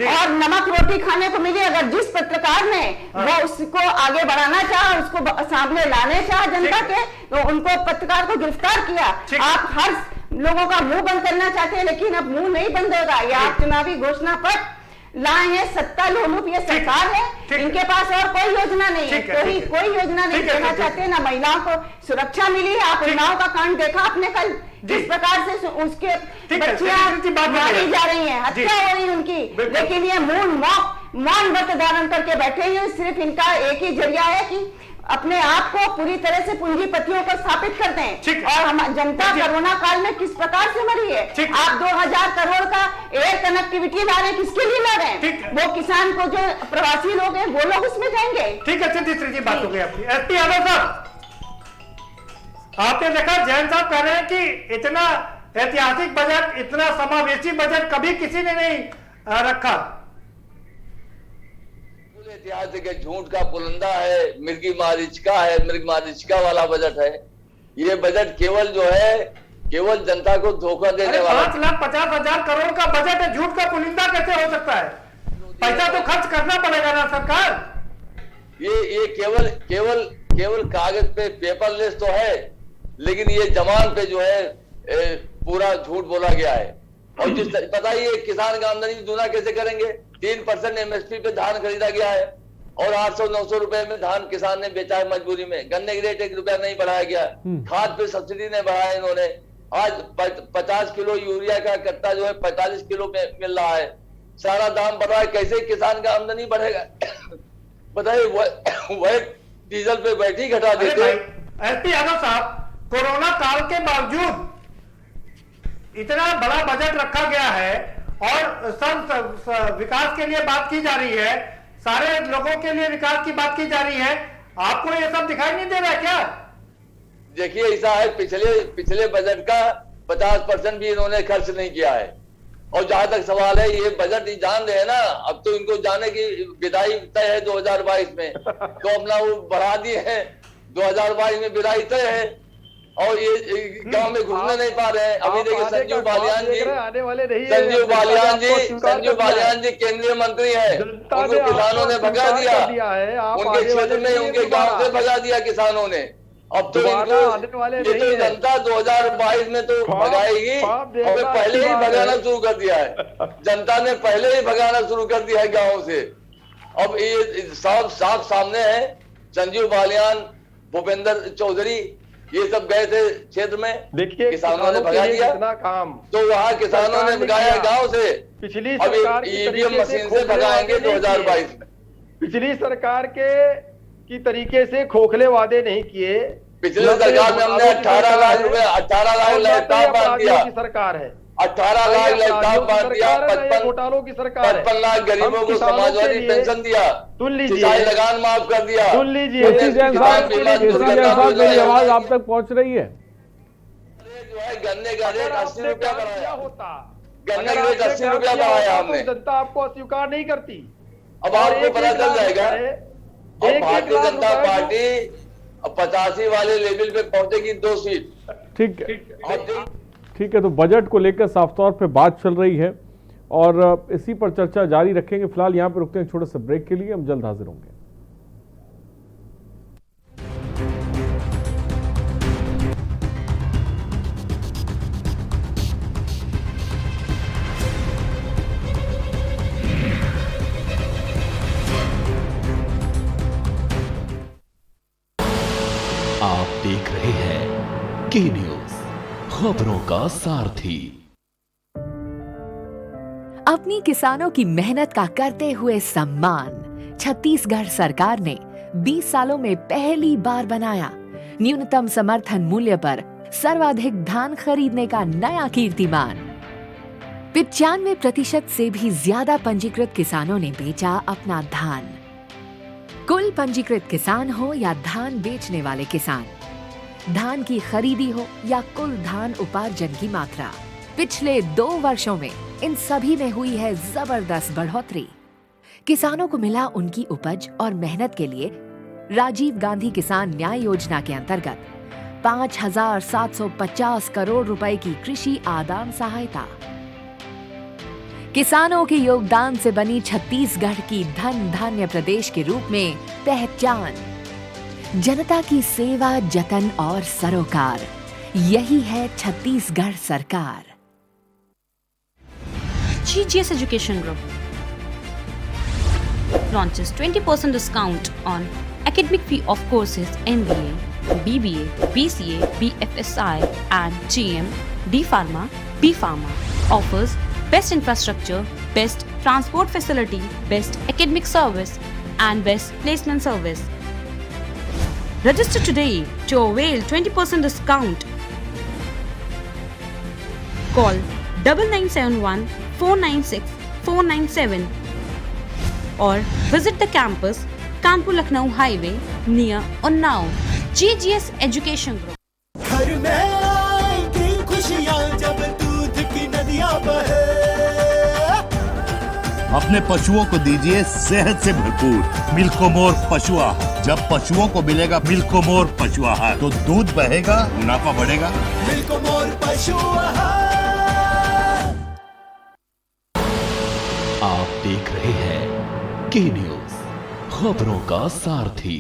और नमक रोटी खाने को मिली। अगर जिस पत्रकार ने वो उसको आगे बढ़ाना चाहा, उसको सामने लाने चाहा जनता के, तो उनको पत्रकार को गिरफ्तार किया। आप हर लोगों का मुंह बंद करना चाहते हैं, लेकिन अब मुंह नहीं बंद होगा। ये आप चुनावी घोषणा पत्र लाए हैं, सत्ता लोलुप ये सरकार है, इनके पास और कोई योजना नहीं है, कोई योजना नहीं देना चाहते। ना महिलाओं को सुरक्षा मिली है। आप उन्नाव का कांड देखा आपने कल, जिस प्रकार से उसके बच्चियां मारी जा रही हैं, हत्या हो रही है उनकी, लेकिन ये मौन व्रत धारण करके बैठे हैं। सिर्फ इनका एक ही जरिया है कि अपने आप को पूरी तरह से पूंजीपतियों को स्थापित कर दें। और हम जनता कोरोना काल में किस प्रकार से मरी है। आप 2,000 करोड़ का एयर कनेक्टिविटी ला रहे, किसके लिए ला रहे हैं? वो किसान को, जो प्रवासी लोग हैं वो लोग उसमें जाएंगे। ठीक है, तीसरी जी बात हो गई आपकी। एसपी यादव साहब, आपने देखा जैन साहब कह रहे हैं कि इतना ऐतिहासिक बजट, इतना समावेशी बजट कभी किसी ने नहीं रखा। ऐतिहासिक है, झूठ का पुलंदा है, मिर्गी मारीचिका है, मृग मारीचिका वाला बजट है। ये बजट केवल जो है, केवल जनता को धोखा देने वाला। 5,50,000 करोड़ का बजट है, झूठ का पुलिंदा कैसे हो सकता है? पैसा तो खर्च करना पड़ेगा ना सरकार। ये केवल कागज पे पेपरलेस तो है, लेकिन ये जवान पे जो है पूरा झूठ बोला गया है। और जिस पता ही है किसान का आमदनी दूना कैसे करेंगे। 3% MSP पे धान खरीदा गया है और 800-900 रुपए में धान किसान ने बेचा है मजबूरी में। गन्ने की रेट 1 रुपया नहीं बढ़ाया गया। खाद पे सब्सिडी नहीं बढ़ाया इन्होंने। आज 50 किलो यूरिया का कट्टा जो है 45 किलो में मिल रहा है। सारा दाम बढ़ रहा है, कैसे किसान का आमदनी बढ़ेगा। बताइए, वह डीजल पे बैठी घटा देते। एसपी यादव साहब, कोरोना काल के बावजूद इतना बड़ा बजट रखा गया है और सब विकास के लिए बात की जा रही है, सारे लोगों के लिए विकास की बात की जा रही है, आपको ये सब दिखाई नहीं दे रहा क्या? देखिए, ऐसा है, पिछले बजट का 50% भी इन्होंने खर्च नहीं किया है। और जहां तक सवाल है, ये बजट जान रहे हैं ना, अब तो इनको जाने की विदाई तय है 2022 में, तो अपना वो बढ़ा दिए हैं। 2022 में विदाई तय है और ये गांव में घुसने नहीं पा रहे हैं। अभी देखिए संजीव बालियान जी केंद्रीय मंत्री है, उनको किसानों ने भगा दिया, उनके क्षेत्र में उनके गांव से भगा दिया किसानों ने। अब तो इनको ये तो जनता 2022 में तो भगाएगी, और पहले ही भगाना शुरू कर दिया है। जनता ने पहले ही भगाना शुरू कर दिया है गाँव से। अब ये साफ सामने है। संजीव बालियान, भूपेंद्र चौधरी, ये सब गए थे क्षेत्र में, देखिए किसानों ने भगा दिया काम, तो वहाँ किसानों ने भगाया गांव से। पिछली अभी सरकार ईवीएम मशीन से भगाएंगे 2022 में। पिछली सरकार की तरीके से खोखले वादे नहीं किए। पिछली सरकार में हमने 18 लाख रुपए 18 लाख लैपटॉप बांट दिया। सरकार है 18 लाख लैपटॉप बांट दिया। 55 की सरकार है। 55 लाख गरीबों को समाजवादी पेंशन दिया। सुन लीजिए, सिंचाई लगान माफ कर दिया। सुन लीजिए, मेरी आवाज आप तक पहुंच रही है? जो है गन्ने का रेट 80 रुपया बढ़ाया होता, गन्ने का रेट 80 रुपया बढ़ाया हमने। जनता आपको अस्वीकार नहीं करती। अब आपको पता चल जाएगा। और भारतीय जनता पार्टी 85 वाले लेवल पे पहुंचेगी 2 सीट। ठीक है, तो बजट को लेकर साफ तौर पे बात चल रही है और इसी पर चर्चा जारी रखेंगे। फिलहाल यहां पर रुकते हैं छोटे से ब्रेक के लिए, हम जल्द हाजिर होंगे। आप देख रहे हैं के न्यूज, खबरों का सारथी। अपनी किसानों की मेहनत का करते हुए सम्मान छत्तीसगढ़ सरकार ने 20 सालों में पहली बार बनाया। न्यूनतम समर्थन मूल्य पर सर्वाधिक धान खरीदने का नया कीर्तिमान। 95% से भी ज्यादा पंजीकृत किसानों ने बेचा अपना धान। कुल पंजीकृत किसान हो या धान बेचने वाले किसान, धान की खरीदी हो या कुल धान उपार्जन की मात्रा, पिछले 2 वर्षों में इन सभी में हुई है जबरदस्त बढ़ोतरी। किसानों को मिला उनकी उपज और मेहनत के लिए राजीव गांधी किसान न्याय योजना के अंतर्गत 5,750 करोड़ रुपए की कृषि आदान सहायता। किसानों के योगदान से बनी छत्तीसगढ़ की धन धान्य प्रदेश के रूप में पहचान। जनता की सेवा, जतन और सरोकार, यही है छत्तीसगढ़ सरकार। GGS Education Group launches 20% discount on academic fee of courses MBA, BBA, BCA, BFSI and GM, D Pharma, B Pharma. Offers best infrastructure, best transport facility, best academic service and best placement service. Register today to avail 20% discount. Call 9971 496 497 or visit the campus Kanpur Lucknow Highway near Unnao. GGS Education Group. घर में आएगी खुशियाँ जब दूध की नदियाँ बहे। अपने पशुओं को दीजिए सेहत से भरपूर मिल्कोमोर पशु आहार। जब पशुओं को मिलेगा मिल्कोमोर पशु आहार तो दूध बहेगा, मुनाफा बढ़ेगा। मिल्कोमोर पशु आहार। आप देख रहे हैं के न्यूज, खबरों का सारथी।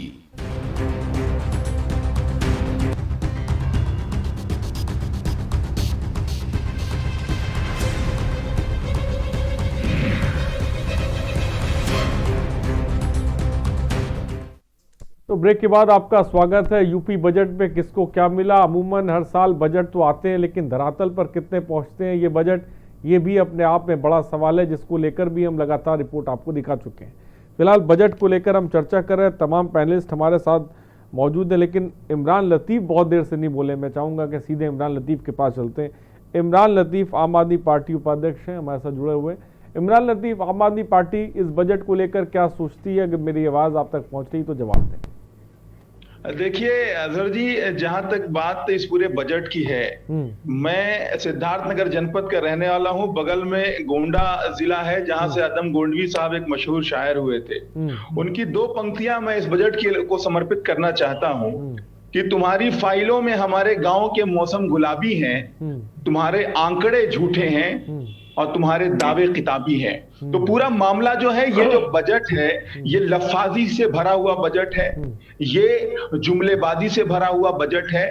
तो ब्रेक के बाद आपका स्वागत है। यूपी बजट में किसको क्या मिला? अमूमन हर साल बजट तो आते हैं, लेकिन धरातल पर कितने पहुंचते हैं ये बजट, ये भी अपने आप में बड़ा सवाल है, जिसको लेकर भी हम लगातार रिपोर्ट आपको दिखा चुके हैं। फिलहाल बजट को लेकर हम चर्चा कर रहे हैं, तमाम पैनलिस्ट हमारे साथ मौजूद है, लेकिन इमरान लतीफ़ बहुत देर से नहीं बोले। मैं चाहूँगा कि सीधे इमरान लतीफ़ के पास चलते हैं। इमरान लतीफ़ आम आदमी पार्टी उपाध्यक्ष हैं, हमारे साथ जुड़े हुए। इमरान लतीफ़, आम आदमी पार्टी इस बजट को लेकर क्या सोचती है? अगर मेरी आवाज़ आप तक पहुँच रही तो जवाब दें। देखिए अजहर जी, जहां तक बात इस पूरे बजट की है, मैं सिद्धार्थनगर जनपद का रहने वाला हूं। बगल में गोंडा जिला है, जहां से आदम गोंडवी साहब एक मशहूर शायर हुए थे। उनकी दो पंक्तियां मैं इस बजट को समर्पित करना चाहता हूं कि तुम्हारी फाइलों में हमारे गांव के मौसम गुलाबी हैं, तुम्हारे आंकड़े झूठे हैं और तुम्हारे दावे किताबी हैं। तो पूरा मामला जो है, ये जो बजट है, ये लफाजी से भरा हुआ बजट है, ये जुमलेबाजी से भरा हुआ बजट है।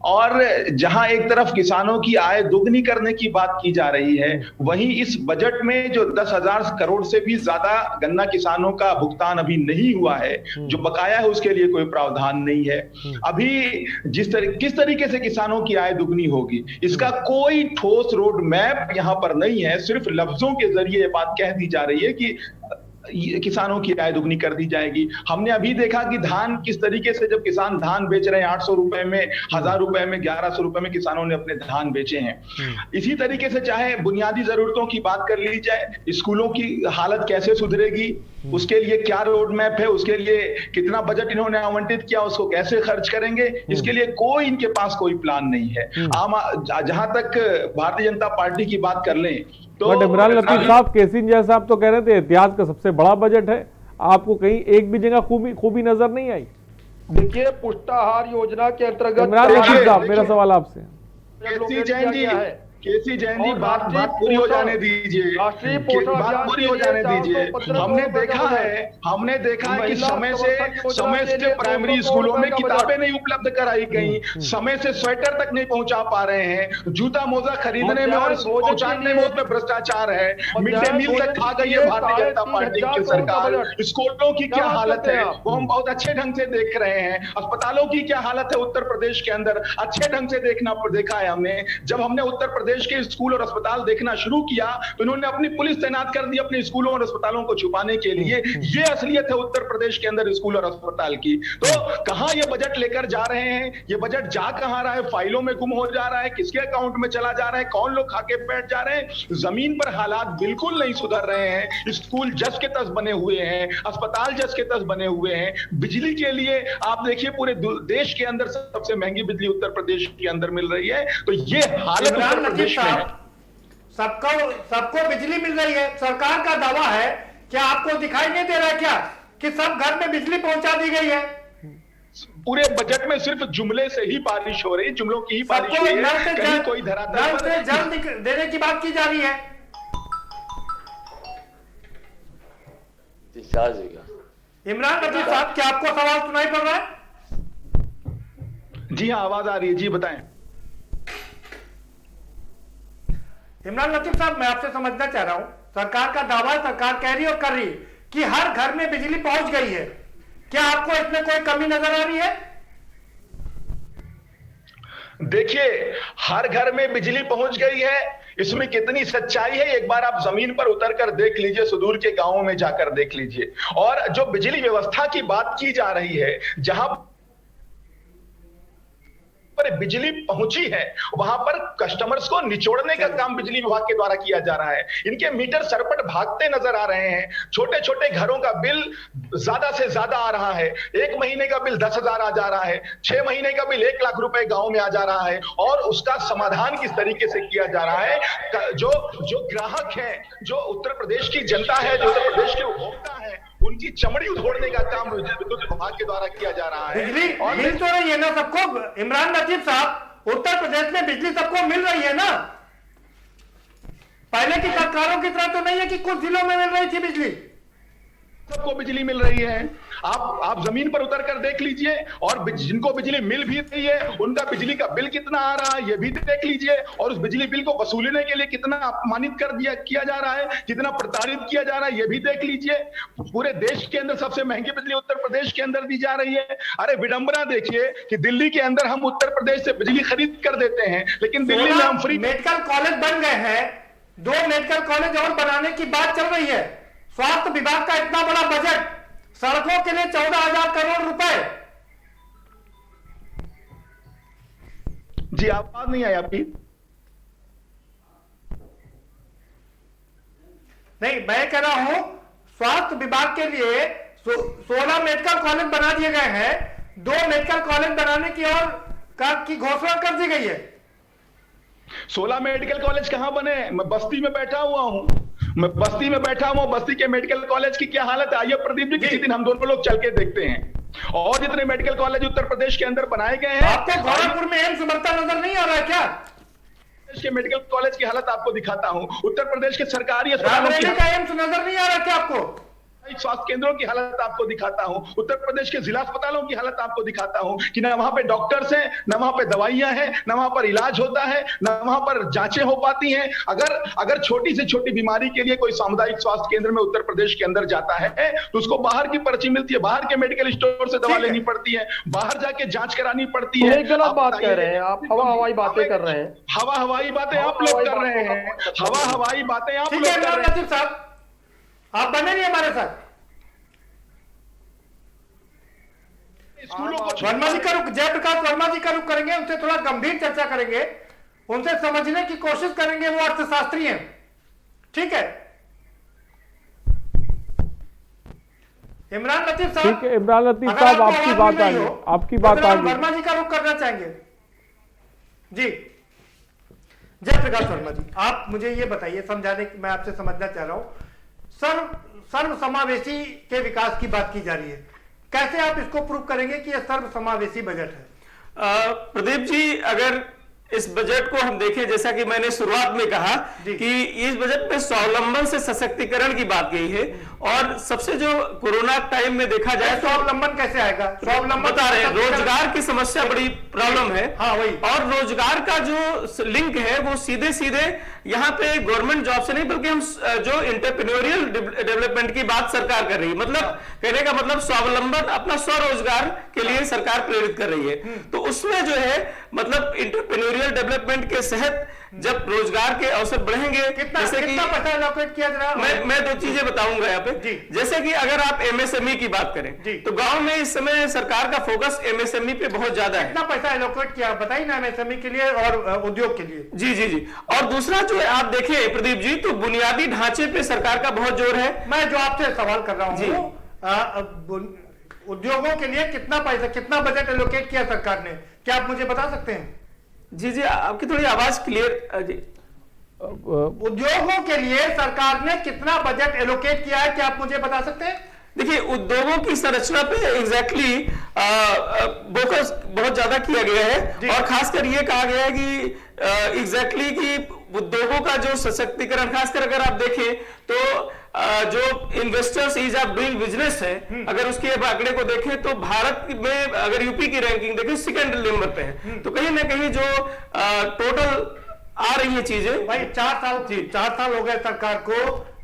और जहां एक तरफ किसानों की आय दोगुनी करने की बात की जा रही है, वहीं इस बजट में जो 10,000 करोड़ से भी ज्यादा गन्ना किसानों का भुगतान अभी नहीं हुआ है, जो बकाया है, उसके लिए कोई प्रावधान नहीं है। अभी किस तरीके से किसानों की आय दुगनी होगी, इसका कोई ठोस रोड मैप यहां पर नहीं है। सिर्फ लफ्जों के जरिए ये बात कह दी जा रही है कि किसानों की आय दुगनी कर दी जाएगी। हमने अभी देखा कि धान किस तरीके से, जब किसान धान बेच रहे हैं 800 रुपए में, 1000 रुपए में, 1100 रुपए में किसानों ने अपने धान बेचे हैं। इसी तरीके से चाहे बुनियादी जरूरतों की बात कर ली जाए, स्कूलों की हालत कैसे सुधरेगी, उसके लिए क्या रोड मैप है, उसके लिए कितना बजट इन्होंने आवंटित किया, उसको कैसे खर्च करेंगे, इसके लिए कोई इनके पास कोई प्लान नहीं है। जहां तक भारतीय जनता पार्टी की बात कर लें तो बट इमरान लतीफ़ साहब, केसी इंडिया साहब तो कह रहे थे इतिहास का सबसे बड़ा बजट है। आपको कहीं एक भी जगह खूबी नजर नहीं आई? देखिए, पुष्टाहार योजना के अंतर्गत इमरान लतीफ़ साहब, मेरा सवाल आपसे। केसी जैन जी, बात पूरी हो जाने दीजिए, बात पूरी हो जाने दीजिए। हमने देखा है कि समय से प्राइमरी स्कूलों में किताबें नहीं उपलब्ध कराई गई, समय से स्वेटर तक नहीं पहुंचा पा रहे हैं, जूता मोजा खरीदने में और पहुंचाने में उसमें भ्रष्टाचार है, मिड डे मील तक खा गई है भारतीय जनता पार्टी की सरकार। स्कूलों की क्या हालत है वो हम बहुत अच्छे ढंग से देख रहे हैं। अस्पतालों की क्या हालत है उत्तर प्रदेश के अंदर, अच्छे ढंग से देखा है हमने। जब हमने उत्तर प्रदेश के स्कूल और अस्पताल देखना शुरू किया तो इन्होंने अपनी पुलिस तैनात कर दी अपने स्कूलों और अस्पतालों को छुपाने के लिए। ये असलियत है उत्तर प्रदेश के अंदर स्कूल और अस्पताल की। तो कहां ये बजट लेकर जा रहे हैं, ये बजट जा कहां रहा है, फाइलों में गुम हो जा रहा है, किसके अकाउंट में चला जा रहा है, कौन लोग खाके बैठ जा रहे हैं। जमीन पर हालात बिल्कुल नहीं सुधर रहे हैं। स्कूल जस के तस बने हुए हैं, अस्पताल जस के तस बने हुए हैं। बिजली के लिए आप देखिए, पूरे देश के अंदर सबसे महंगी बिजली उत्तर प्रदेश के अंदर मिल रही है। तो ये हालत सबको बिजली मिल रही है, सरकार का दावा है। क्या आपको दिखाई नहीं दे रहा है क्या कि सब घर में बिजली पहुंचा दी गई है? पूरे बजट में सिर्फ जुमले से ही बारिश हो रही, जुमलों की ही बारिश हो रही है, कहीं कोई धरातल पर जल देने की बात की जा रही है। इमरान लतीफ़ साहब, क्या आपको सवाल सुनाई पड़ रहा है? जी हाँ, आवाज आ रही है, जी बताएं। इमरान लतीफ़ साहब, मैं आपसे समझना चाह रहा हूं, सरकार का दावा है, सरकार कह रही है और कर रही है कि हर घर में बिजली पहुंच गई है। क्या आपको इसमें कोई कमी नजर आ रही है? देखिए, हर घर में बिजली पहुंच गई है, इसमें कितनी सच्चाई है एक बार आप जमीन पर उतरकर देख लीजिए, सुदूर के गांवों में जाकर देख लीजिए। और जो बिजली व्यवस्था की बात की जा रही है, जहां पर बिजली पहुंची है वहां पर कस्टमर्स को निचोड़ने का काम बिजली विभाग के द्वारा किया जा रहा है। इनके मीटर सरपट भागते नजर आ रहे हैं। छोटे छोटे घरों का बिल ज्यादा से ज्यादा आ रहा है। 1 महीने का बिल 10,000 आ जा रहा है, 6 महीने का बिल 1 लाख रुपए गांव में आ जा रहा है। और उसका समाधान किस तरीके से किया जा रहा है? जो ग्राहक है, जो उत्तर प्रदेश की जनता है, जो उत्तर प्रदेश के उपभोक्ता है, उनकी चमड़ी उधोड़ने का काम विद्युत विभाग के द्वारा किया जा रहा है। बिजली मिल तो रही है ना सबको? इमरान लतीफ़ साहब, उत्तर प्रदेश में बिजली सबको मिल रही है ना? पहले की सरकारों की तरह तो नहीं है कि कुछ जिलों में मिल रही थी बिजली। सबको बिजली मिल रही है। आप जमीन पर उतर कर देख लीजिए, और जिनको बिजली मिल भी रही है उनका बिजली का बिल कितना आ रहा है ये भी देख लीजिए, और उस बिजली बिल को वसूलने के लिए कितना अपमानित किया जा रहा है, कितना प्रताड़ित किया जा रहा है ये भी देख लीजिए। पूरे देश के अंदर सबसे महंगी बिजली उत्तर प्रदेश के अंदर दी जा रही है। अरे विडंबना देखिए कि दिल्ली के अंदर हम उत्तर प्रदेश से बिजली खरीद कर देते हैं, लेकिन दिल्ली में हम फ्री मेडिकल कॉलेज बन गए हैं, 2 मेडिकल कॉलेज और बनाने की बात चल रही है। स्वास्थ्य विभाग का इतना बड़ा बजट, सड़कों के लिए 14,000 करोड़ रुपए। जी आवाज नहीं आई आपकी। नहीं, मैं कह रहा हूं स्वास्थ्य विभाग के लिए 16 मेडिकल कॉलेज बना दिए गए हैं, 2 मेडिकल कॉलेज बनाने की घोषणा कर दी गई है। 16 मेडिकल कॉलेज कहां बने? मैं बस्ती में बैठा हुआ हूं, बस्ती के मेडिकल कॉलेज की क्या हालत है आइए प्रदीप जी किसी दिन हम दोनों लोग चल के देखते हैं। और जितने मेडिकल कॉलेज उत्तर प्रदेश के अंदर बनाए गए हैं, आपको गोरखपुर में एम्स बनता नजर नहीं आ रहा है क्या? के मेडिकल कॉलेज की हालत आपको दिखाता हूं, उत्तर प्रदेश के सरकारी अस्पतालों का एम्स नजर नहीं आ रहा क्या आपको? स्वास्थ्य केंद्रों की हालत आपको दिखाता हूं, उत्तर प्रदेश के जिला अस्पतालों की हालत आपको दिखाता हूं कि ना वहां पे डॉक्टर्स हैं, ना वहां पे दवाइयां हैं, ना वहां पर इलाज होता है, ना वहां पर जांचें हो पाती हैं। अगर छोटी से छोटी बीमारी के लिए कोई सामुदायिक स्वास्थ्य केंद्र में उत्तर प्रदेश के अंदर जाता है तो उसको बाहर की पर्ची मिलती है, बाहर के मेडिकल स्टोर से दवा लेनी पड़ती है, बाहर जाके जांच करानी पड़ती है। गलत बात कह रहे हैं आप, हवा हवाई बातें कर रहे हैं। हवा हवाई बातें आप लोग कर रहे हैं, हवा हवाई बातें आप लोग कर रहे हैं। साहब आप बने नहीं हमारे साथ। वर्मा जी का रुख, जयप्रकाश वर्मा जी का रुख करेंगे, उनसे थोड़ा गंभीर चर्चा करेंगे, उनसे समझने की कोशिश करेंगे, वो अर्थशास्त्री हैं, ठीक है? इमरान लतीफ साहब, ठीक है इमरान लतीफ साहब आपकी बात आ गई, आपकी बात आ गई। वर्मा जी का रुख करना चाहेंगे जी। जयप्रकाश वर्मा जी, आप मुझे ये बताइए, समझाने मैं आपसे समझना चाह रहा हूं, सर्व समावेशी के विकास की बात की जा रही है, कैसे आप इसको प्रूव करेंगे कि यह सर्व समावेशी बजट है? प्रदीप जी, अगर इस बजट को हम देखें, जैसा कि मैंने शुरुआत में कहा कि इस बजट में स्वावलंबन से सशक्तिकरण की बात कही है, और सबसे जो कोरोना टाइम में देखा जाए, स्वावलंबन कैसे आएगा? स्वावलंबन बता रहे हैं, रोजगार की समस्या बड़ी प्रॉब्लम है। हाँ, वही। और रोजगार का जो लिंक है वो सीधे सीधे यहाँ पे गवर्नमेंट जॉब से नहीं, बल्कि हम जो इंटरप्रेन्योरियल डेवलपमेंट की बात सरकार कर रही है, मतलब कहने का मतलब स्वावलंबन, अपना स्वरोजगार के लिए सरकार प्रेरित कर रही है। तो उसमें जो है मतलब इंटरप्रेन्योरियल डेवलपमेंट के तहत जब रोजगार के अवसर बढ़ेंगे, कितना पैसा एलोकेट किया जा रहा है? मैं 2 चीजें बताऊंगा यहाँ पे। जैसे कि अगर आप एमएसएमई की बात करें तो गांव में इस समय सरकार का फोकस एमएसएमई पे बहुत ज्यादा है। कितना पैसा एलोकेट किया बताइए ना एमएसएमई के लिए और उद्योग के लिए? जी। और दूसरा जो आप देखें प्रदीप जी, तो बुनियादी ढांचे पे सरकार का बहुत जोर है। मैं जो आपसे सवाल कर रहा हूँ, उद्योगों के लिए कितना पैसा, कितना बजट एलोकेट किया सरकार ने, क्या आप मुझे बता सकते हैं? जी, आपकी थोड़ी आवाज क्लियर जी। उद्योगों के लिए सरकार ने कितना बजट एलोकेट किया है, क्या आप मुझे बता सकते हैं? देखिए, उद्योगों की संरचना पे एग्जैक्टली फोकस बहुत ज्यादा किया गया है, और खासकर ये कहा गया है कि एग्जैक्टली कि उद्योगों का जो सशक्तिकरण, खासकर अगर आप देखें तो जो investors ease of doing business है, अगर उसके आंकड़े को देखें तो भारत में अगर यूपी की रैंकिंग देखें सेकंड नंबर पे है। तो कहीं ना कहीं जो टोटल आ रही है चीजें, भाई 4 साल हो गए सरकार को।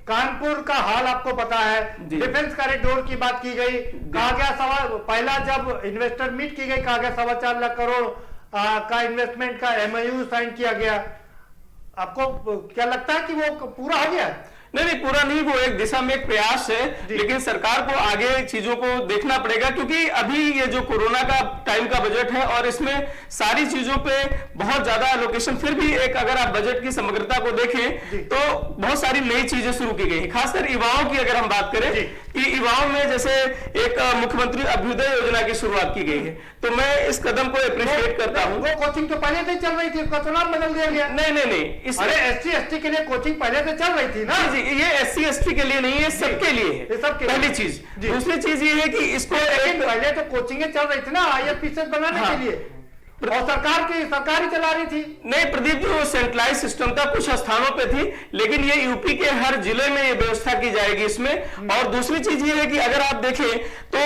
कानपुर का हाल आपको पता है, डिफेंस कॉरिडोर की बात की गई, कहा गया पहला जब इन्वेस्टर मीट की गई, कहा गया 4.25 लाख करोड़ का इन्वेस्टमेंट का MOU साइन किया गया। आपको क्या लगता है कि वो पूरा हो गया? नहीं, पूरा नहीं, वो एक दिशा में एक प्रयास है, लेकिन सरकार को आगे चीजों को देखना पड़ेगा, क्योंकि अभी ये जो कोरोना का टाइम का बजट है और इसमें सारी चीजों पे बहुत ज्यादा एलोकेशन, फिर भी एक अगर आप बजट की समग्रता को देखें तो बहुत सारी नई चीजें शुरू की गई, खासकर युवाओं की अगर हम बात करें कि युवाओं में जैसे एक मुख्यमंत्री अभ्युदय योजना की शुरुआत की गई है, तो मैं इस कदम को अप्रिशिएट करता हूं। वो कोचिंग तो पहले से चल रही थी, उसका तो नाम बदल दिया गया। नहीं, इसमें SC/ST के लिए कोचिंग पहले से चल रही थी ना? जी, ये SC/ST के लिए नहीं है, सबके लिए है, पहली चीज। दूसरी चीज ये है कि इसको पहले तो कोचिंगें चल रही थी ना IFPS बनाने के लिए। और सरकार ही चला रही थी। नहीं प्रदीप जी, वो सेंट्रलाइज सिस्टम था, कुछ स्थानों पे थी, लेकिन ये यूपी के हर जिले में ये व्यवस्था की जाएगी इसमें। और दूसरी चीज ये है कि अगर आप देखें तो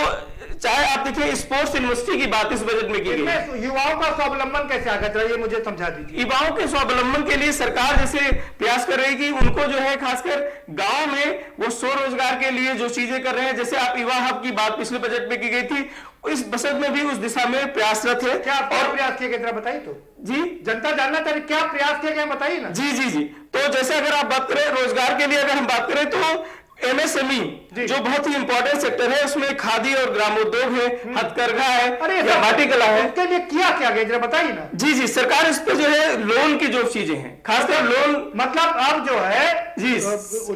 चाहे आप देखिए स्पोर्ट्स यूनिवर्सिटी की बात इस बजट में की गई है। युवाओं का स्वावलंबन कैसे आगे चला, ये मुझे समझा दीजिए। युवाओं के स्वावलंबन के लिए सरकार जैसे प्रयास कर रही है कि उनको जो है खासकर गांव में वो स्वरोजगार के लिए जो चीजें कर रहे हैं, जैसे आप युवा हब की बात पिछले बजट में की गई थी, इस बजट में भी उस दिशा में प्रयासरत है। क्या प्रयास किए गए बताइए तो जी, जनता जानना चाहिए क्या प्रयास किए गए, बताइए ना। जी जी जी, तो जैसे अगर आप बात करें रोजगार के लिए, अगर हम बात करें तो एमएसएमई जो बहुत ही इंपॉर्टेंट सेक्टर है, उसमें खादी और ग्रामोद्योग है, हथकरघा है या माटी कला है, उसके लिए किया क्या गया जरा बताइए ना। जी जी, सरकार इस पे जो है लोन की जो चीजें हैं, खासकर लोन, मतलब अब जो है जी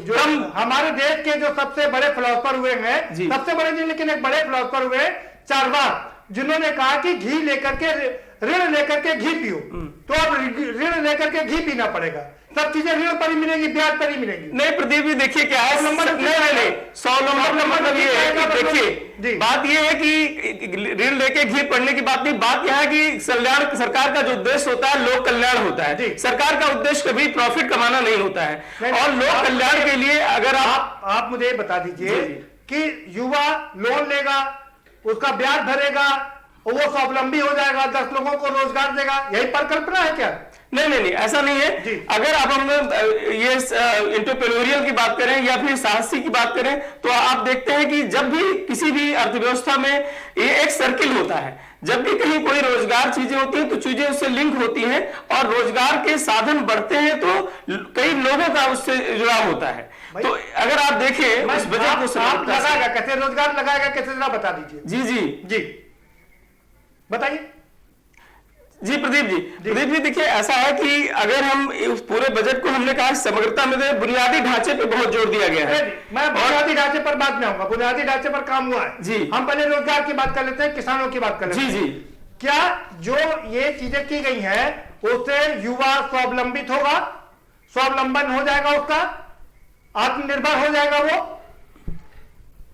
जो हमारे देश के जो सबसे बड़े फिलोसफर हुए हैं, सबसे बड़े नहीं लेकिन एक बड़े फिलोसफर हुए चारवाक, जिन्होंने कहा कि घी लेकर के ऋण लेकर के घी पियो, तो अब ऋण लेकर के घी पीना पड़ेगा, सब चीजें ऋण पर ही मिलेंगी, ब्याज पर ही मिलेंगी। नहीं प्रदीप जी देखिए क्या है, नहीं 100 नंबर मतलब ये है कि देखिए बात ये है कि ऋण लेके घी पड़ने की बात नहीं, बात यह है कि सरकार का जो उद्देश्य होता है लोक कल्याण होता है। सरकार का उद्देश्य कभी प्रॉफिट कमाना नहीं होता है, और लोक कल्याण के लिए अगर आप मुझे बता दीजिए कि युवा लोन लेगा, उसका ब्याज भरेगा, वो स्वावलंबी हो जाएगा, 10 लोगों को रोजगार देगा, यही परिकल्पना है क्या? नहीं ऐसा नहीं है। अगर आप हम ये एंटरप्रेन्योरियल की बात करें या फिर साहसी की बात करें, तो आप देखते हैं कि जब भी किसी भी अर्थव्यवस्था में ये एक सर्किल होता है, जब भी कहीं कोई रोजगार चीजें होती हैं तो चीजें उससे लिंक होती हैं, और रोजगार के साधन बढ़ते हैं तो कई लोगों का उससे जुड़ाव होता है। तो अगर आप देखें इस बजट को लगाएगा कैसे, रोजगार लगाएगा कैसे, जरा बता दीजिए। जी जी जी बताइए। जी प्रदीप जी देखिए ऐसा है कि अगर हम इस पूरे बजट को हमने कहा समग्रता में बुनियादी ढांचे पे बहुत जोर दिया गया है। मैं बुनियादी ढांचे पर बात में आऊंगा, बुनियादी ढांचे पर काम हुआ है जी। हम पहले रोजगार की बात कर लेते हैं, किसानों की बात कर लेते हैं। जी क्या जो ये चीजें की गई है उससे युवा स्वावलंबित होगा, स्वावलंबन हो जाएगा, उसका आत्मनिर्भर हो जाएगा, वो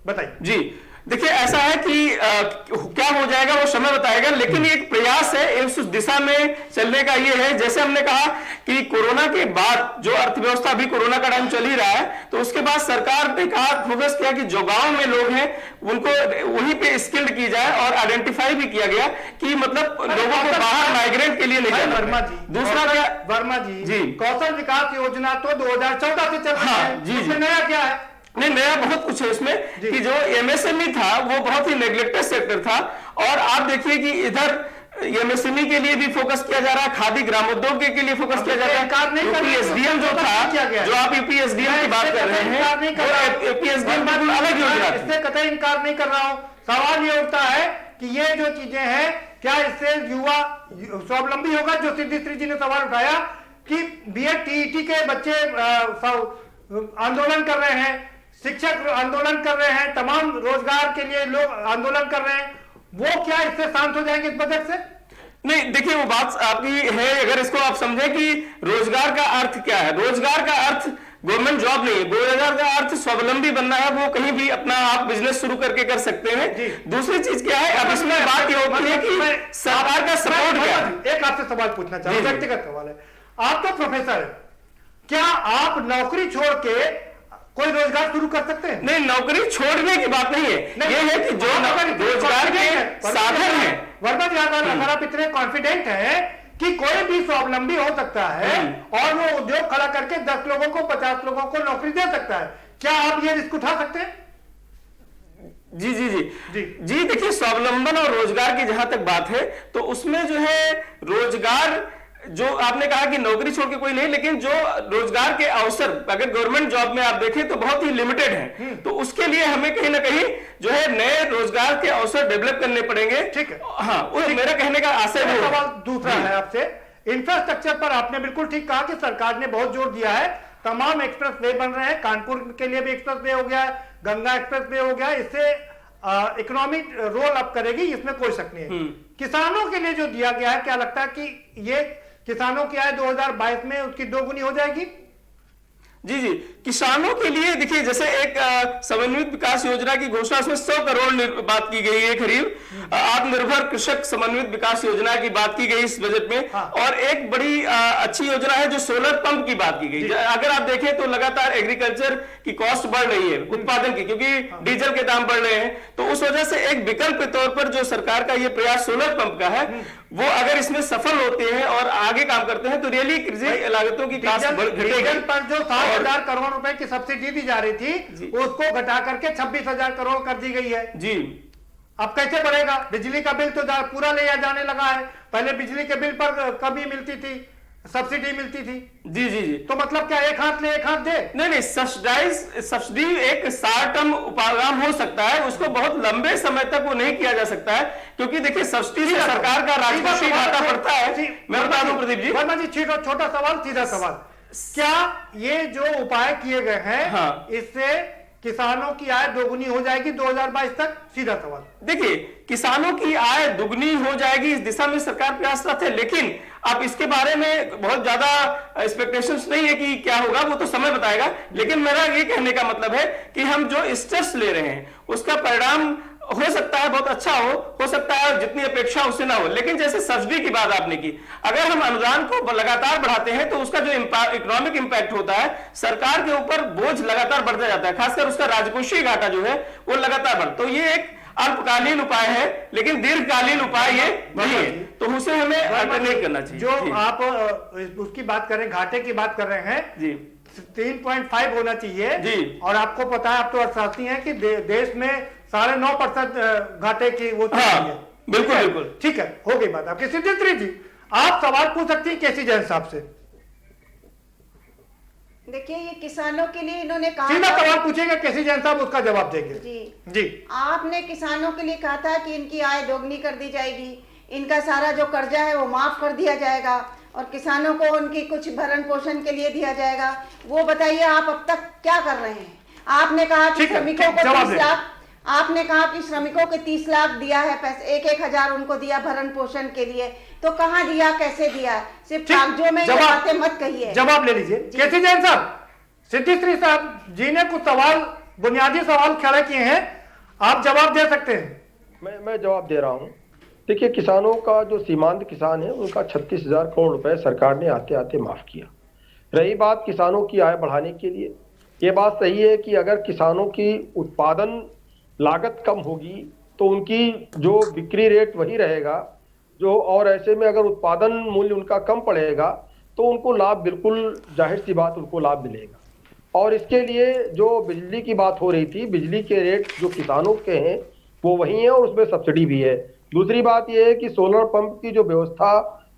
बताइए। जी देखिए ऐसा है कि क्या हो जाएगा वो समय बताएगा, लेकिन एक प्रयास है उस दिशा में चलने का। ये है जैसे हमने कहा कि कोरोना के बाद जो अर्थव्यवस्था अभी कोरोना का टाइम चल ही रहा है, तो उसके बाद सरकार ने कहा फोकस किया कि जो गांव में लोग हैं उनको वहीं पे स्किल्ड की जाए, और आइडेंटिफाई भी किया गया कि मतलब लोगों को बाहर माइग्रेट के लिए नहीं जाना। वर्मा जी, दूसरा क्या वर्मा जी कौशल विकास योजना तो 2014 से चल रही है, इसमें नया क्या है? नहीं नया बहुत कुछ है इसमें कि जो एमएसएमई था वो बहुत ही नेग्लेक्टेड सेक्टर था, और आप देखिए कि इधर एमएसएमई के लिए भी फोकस किया जा रहा है, खादी ग्रामोद्योग के लिए फोकस किया जा रहा है। यूपीएसडीएम जो था, जो आप यूपीएसडीएम की बात कर रहे हैं, यूपीएसडीएम अलग योजना, इससे कतई इनकार नहीं कर रहा हूं। सवाल ये उठता है कि ये जो चीजें हैं क्या इससे युवा स्वावलंबी होगा? जो सिद्धिश्री जी ने सवाल उठाया कि बीएड टीईटी के बच्चे आंदोलन कर रहे हैं, शिक्षक आंदोलन कर रहे हैं, तमाम रोजगार के लिए लोग आंदोलन कर रहे हैं, वो क्या इससे शांत हो जाएंगे इस बजट से? नहीं देखिए वो बात आपकी है, अगर इसको आप समझे कि रोजगार का अर्थ क्या है। रोजगार का अर्थ गवर्नमेंट जॉब नहीं है, रोजगार का अर्थ स्वावलंबी बनना है, वो कहीं भी अपना आप बिजनेस शुरू करके कर सकते हैं। दूसरी चीज क्या है, अब इसमें बात ये होती है कि सरकार का सपोर्ट क्या है। एक आपसे सवाल पूछना चाहूँ, व्यक्तिगत सवाल है, आप तो प्रोफेसर है, क्या आप नौकरी छोड़ के कोई रोजगार शुरू कर सकते हैं? नहीं नौकरी छोड़ने की बात नहीं है, ये है कि जो रोजगार के साधन है। वर्मा जी अगर आप इतने कॉन्फिडेंट हैं कि कोई भी स्वावलंबी हो सकता है और वो उद्योग खड़ा करके 10 लोगों को 50 लोगों को नौकरी दे सकता है, क्या आप ये रिस्क उठा सकते हैं? जी देखिए स्वावलंबन और रोजगार की जहां तक बात है तो उसमें जो है रोजगार जो आपने कहा कि नौकरी छोड़ के कोई नहीं, लेकिन जो रोजगार के अवसर अगर गवर्नमेंट जॉब में आप देखें तो बहुत ही लिमिटेड है, तो उसके लिए हमें कहीं ना कहीं जो है नए रोजगार के अवसर डेवलप करने पड़ेंगे। ठीक है, हाँ मेरा कहने का आशय वो सवाल दूसरा है आपसे, इंफ्रास्ट्रक्चर पर आपने बिल्कुल ठीक कहा कि सरकार ने बहुत जोर दिया है, तमाम एक्सप्रेस वे बन रहे हैं, कानपुर के लिए भी एक्सप्रेस वे हो गया, गंगा एक्सप्रेस वे हो गया, इससे इकोनॉमी रोल अप करेगी, इसमें कोई शक नहीं है। किसानों के लिए जो दिया गया है, क्या लगता है कि ये किसानों की आय 2022 में उसकी दोगुनी हो जाएगी? जी जी, किसानों के लिए देखिए, जैसे एक समन्वित विकास योजना की घोषणा, उसमें 100 करोड़ बात की गई है करीब। आत्मनिर्भर कृषक समन्वित विकास योजना की बात की गई इस बजट में। और एक बड़ी अच्छी योजना है जो सोलर पंप की बात की गई। अगर आप देखें तो लगातार एग्रीकल्चर की कॉस्ट बढ़ रही है, उत्पादन की, क्योंकि डीजल के दाम बढ़ रहे हैं। तो उस वजह से एक विकल्प के तौर पर जो सरकार का ये प्रयास सोलर पंप का है, वो अगर इसमें सफल होते हैं और आगे काम करते हैं तो रियली कृषि लागतों की कास्ट डीजल पर जो 7,000 करोड़ रुपए की सब्सिडी दी जा रही थी, उसको घटा करके 26,000 करोड़ कर दी गई है जी। अब कैसे बढ़ेगा? बिजली का बिल तो पूरा ले जाने लगा है। पहले बिजली के बिल पर कमी मिलती थी, सब्सिडी मिलती थी। जी जी जी। तो मतलब क्या एक हाथ ले एक हाथ दे? नहीं, सब्सिडी एक शॉर्ट टर्म उपाय हो सकता है, उसको बहुत लंबे समय तक वो नहीं किया जा सकता है, क्योंकि देखिए सब्सिडी से सरकार का राजकोषीय घाटा पड़ता है। मैं बता दूं प्रदीप जी, वर्मा जी, छोटा सवाल, सीधा सवाल, क्या ये जो उपाय किए गए हैं, इससे किसानों की आय दोगुनी हो जाएगी 2022 तक? सीधा सवाल। देखिए, किसानों की आय दुगनी हो जाएगी, इस दिशा में सरकार प्रयासरत है, लेकिन आप इसके बारे में बहुत ज्यादा एक्सपेक्टेशंस नहीं है कि क्या होगा, वो तो समय बताएगा। लेकिन मेरा ये कहने का मतलब है कि हम जो स्टेप्स ले रहे हैं उसका परिणाम हो सकता है बहुत अच्छा हो सकता है जितनी अपेक्षा उससे ना हो। लेकिन जैसे सब्सिडी की बात आपने की, अगर हम अनुदान को लगातार बढ़ाते हैं तो उसका जो इकोनॉमिक इंपैक्ट होता है, सरकार के ऊपर बोझ लगातार बढ़ता जाता है, खासकर उसका राजकोषीय घाटा जो है वो लगातार बढ़ता। तो ये एक अल्पकालीन उपाय है, लेकिन दीर्घकालीन उपाय ये नहीं है, तो उसे हमें अल्टरनेट करना चाहिए। जो आप उसकी बात कर रहे हैं, घाटे की बात कर रहे हैं जी, 3.5 होना चाहिए जी। और आपको पता है, आप तो अर्थशास्त्री हैं, कि देश में 9.5% घाटे की वो है। बिल्कुल बिल्कुल ठीक है, हो गई बात आपकी। सिद्धेश्वरी जी, आप सवाल पूछ सकती हैं केसी जैन साहब से। देखिए, ये किसानों के लिए इन्होंने कहा, सीधा सवाल पूछेगा केसी जैन साहब, उसका जवाब देंगे जी। आपने किसानों के लिए कहा था कि इनकी आय दोगुनी कर दी जाएगी, इनका सारा जो कर्जा है वो माफ कर दिया जाएगा और किसानों को उनकी कुछ भरण पोषण के लिए दिया जाएगा। वो बताइए, आप अब तक क्या कर रहे हैं? आपने कहा कि श्रमिकों को 30 लाख, आपने कहा कि श्रमिकों के 30 लाख दिया है, पैसे 1-1 हजार उनको दिया भरण पोषण के लिए, तो कहाँ दिया, कैसे दिया? सिर्फ कागजों में ये बातें मत कहिए। जवाब ले लीजिए केसी जैन साहब। सिद्धेश्वरी साहब जी ने कुछ सवाल, बुनियादी सवाल खड़े किए हैं, आप जवाब दे सकते हैं। मैं जवाब दे रहा हूँ। देखिए, किसानों का जो सीमांत किसान है उनका 36,000 करोड़ रुपए सरकार ने आते आते माफ किया। रही बात किसानों की आय बढ़ाने के लिए, ये बात सही है कि अगर किसानों की उत्पादन लागत कम होगी तो उनकी जो बिक्री रेट वही रहेगा जो, और ऐसे में अगर उत्पादन मूल्य उनका कम पड़ेगा तो उनको लाभ, बिल्कुल जाहिर सी बात, उनको लाभ मिलेगा। और इसके लिए जो बिजली की बात हो रही थी, बिजली के रेट जो किसानों के हैं वो वही है और उसमें सब्सिडी भी है। दूसरी बात यह है कि सोलर पंप की जो व्यवस्था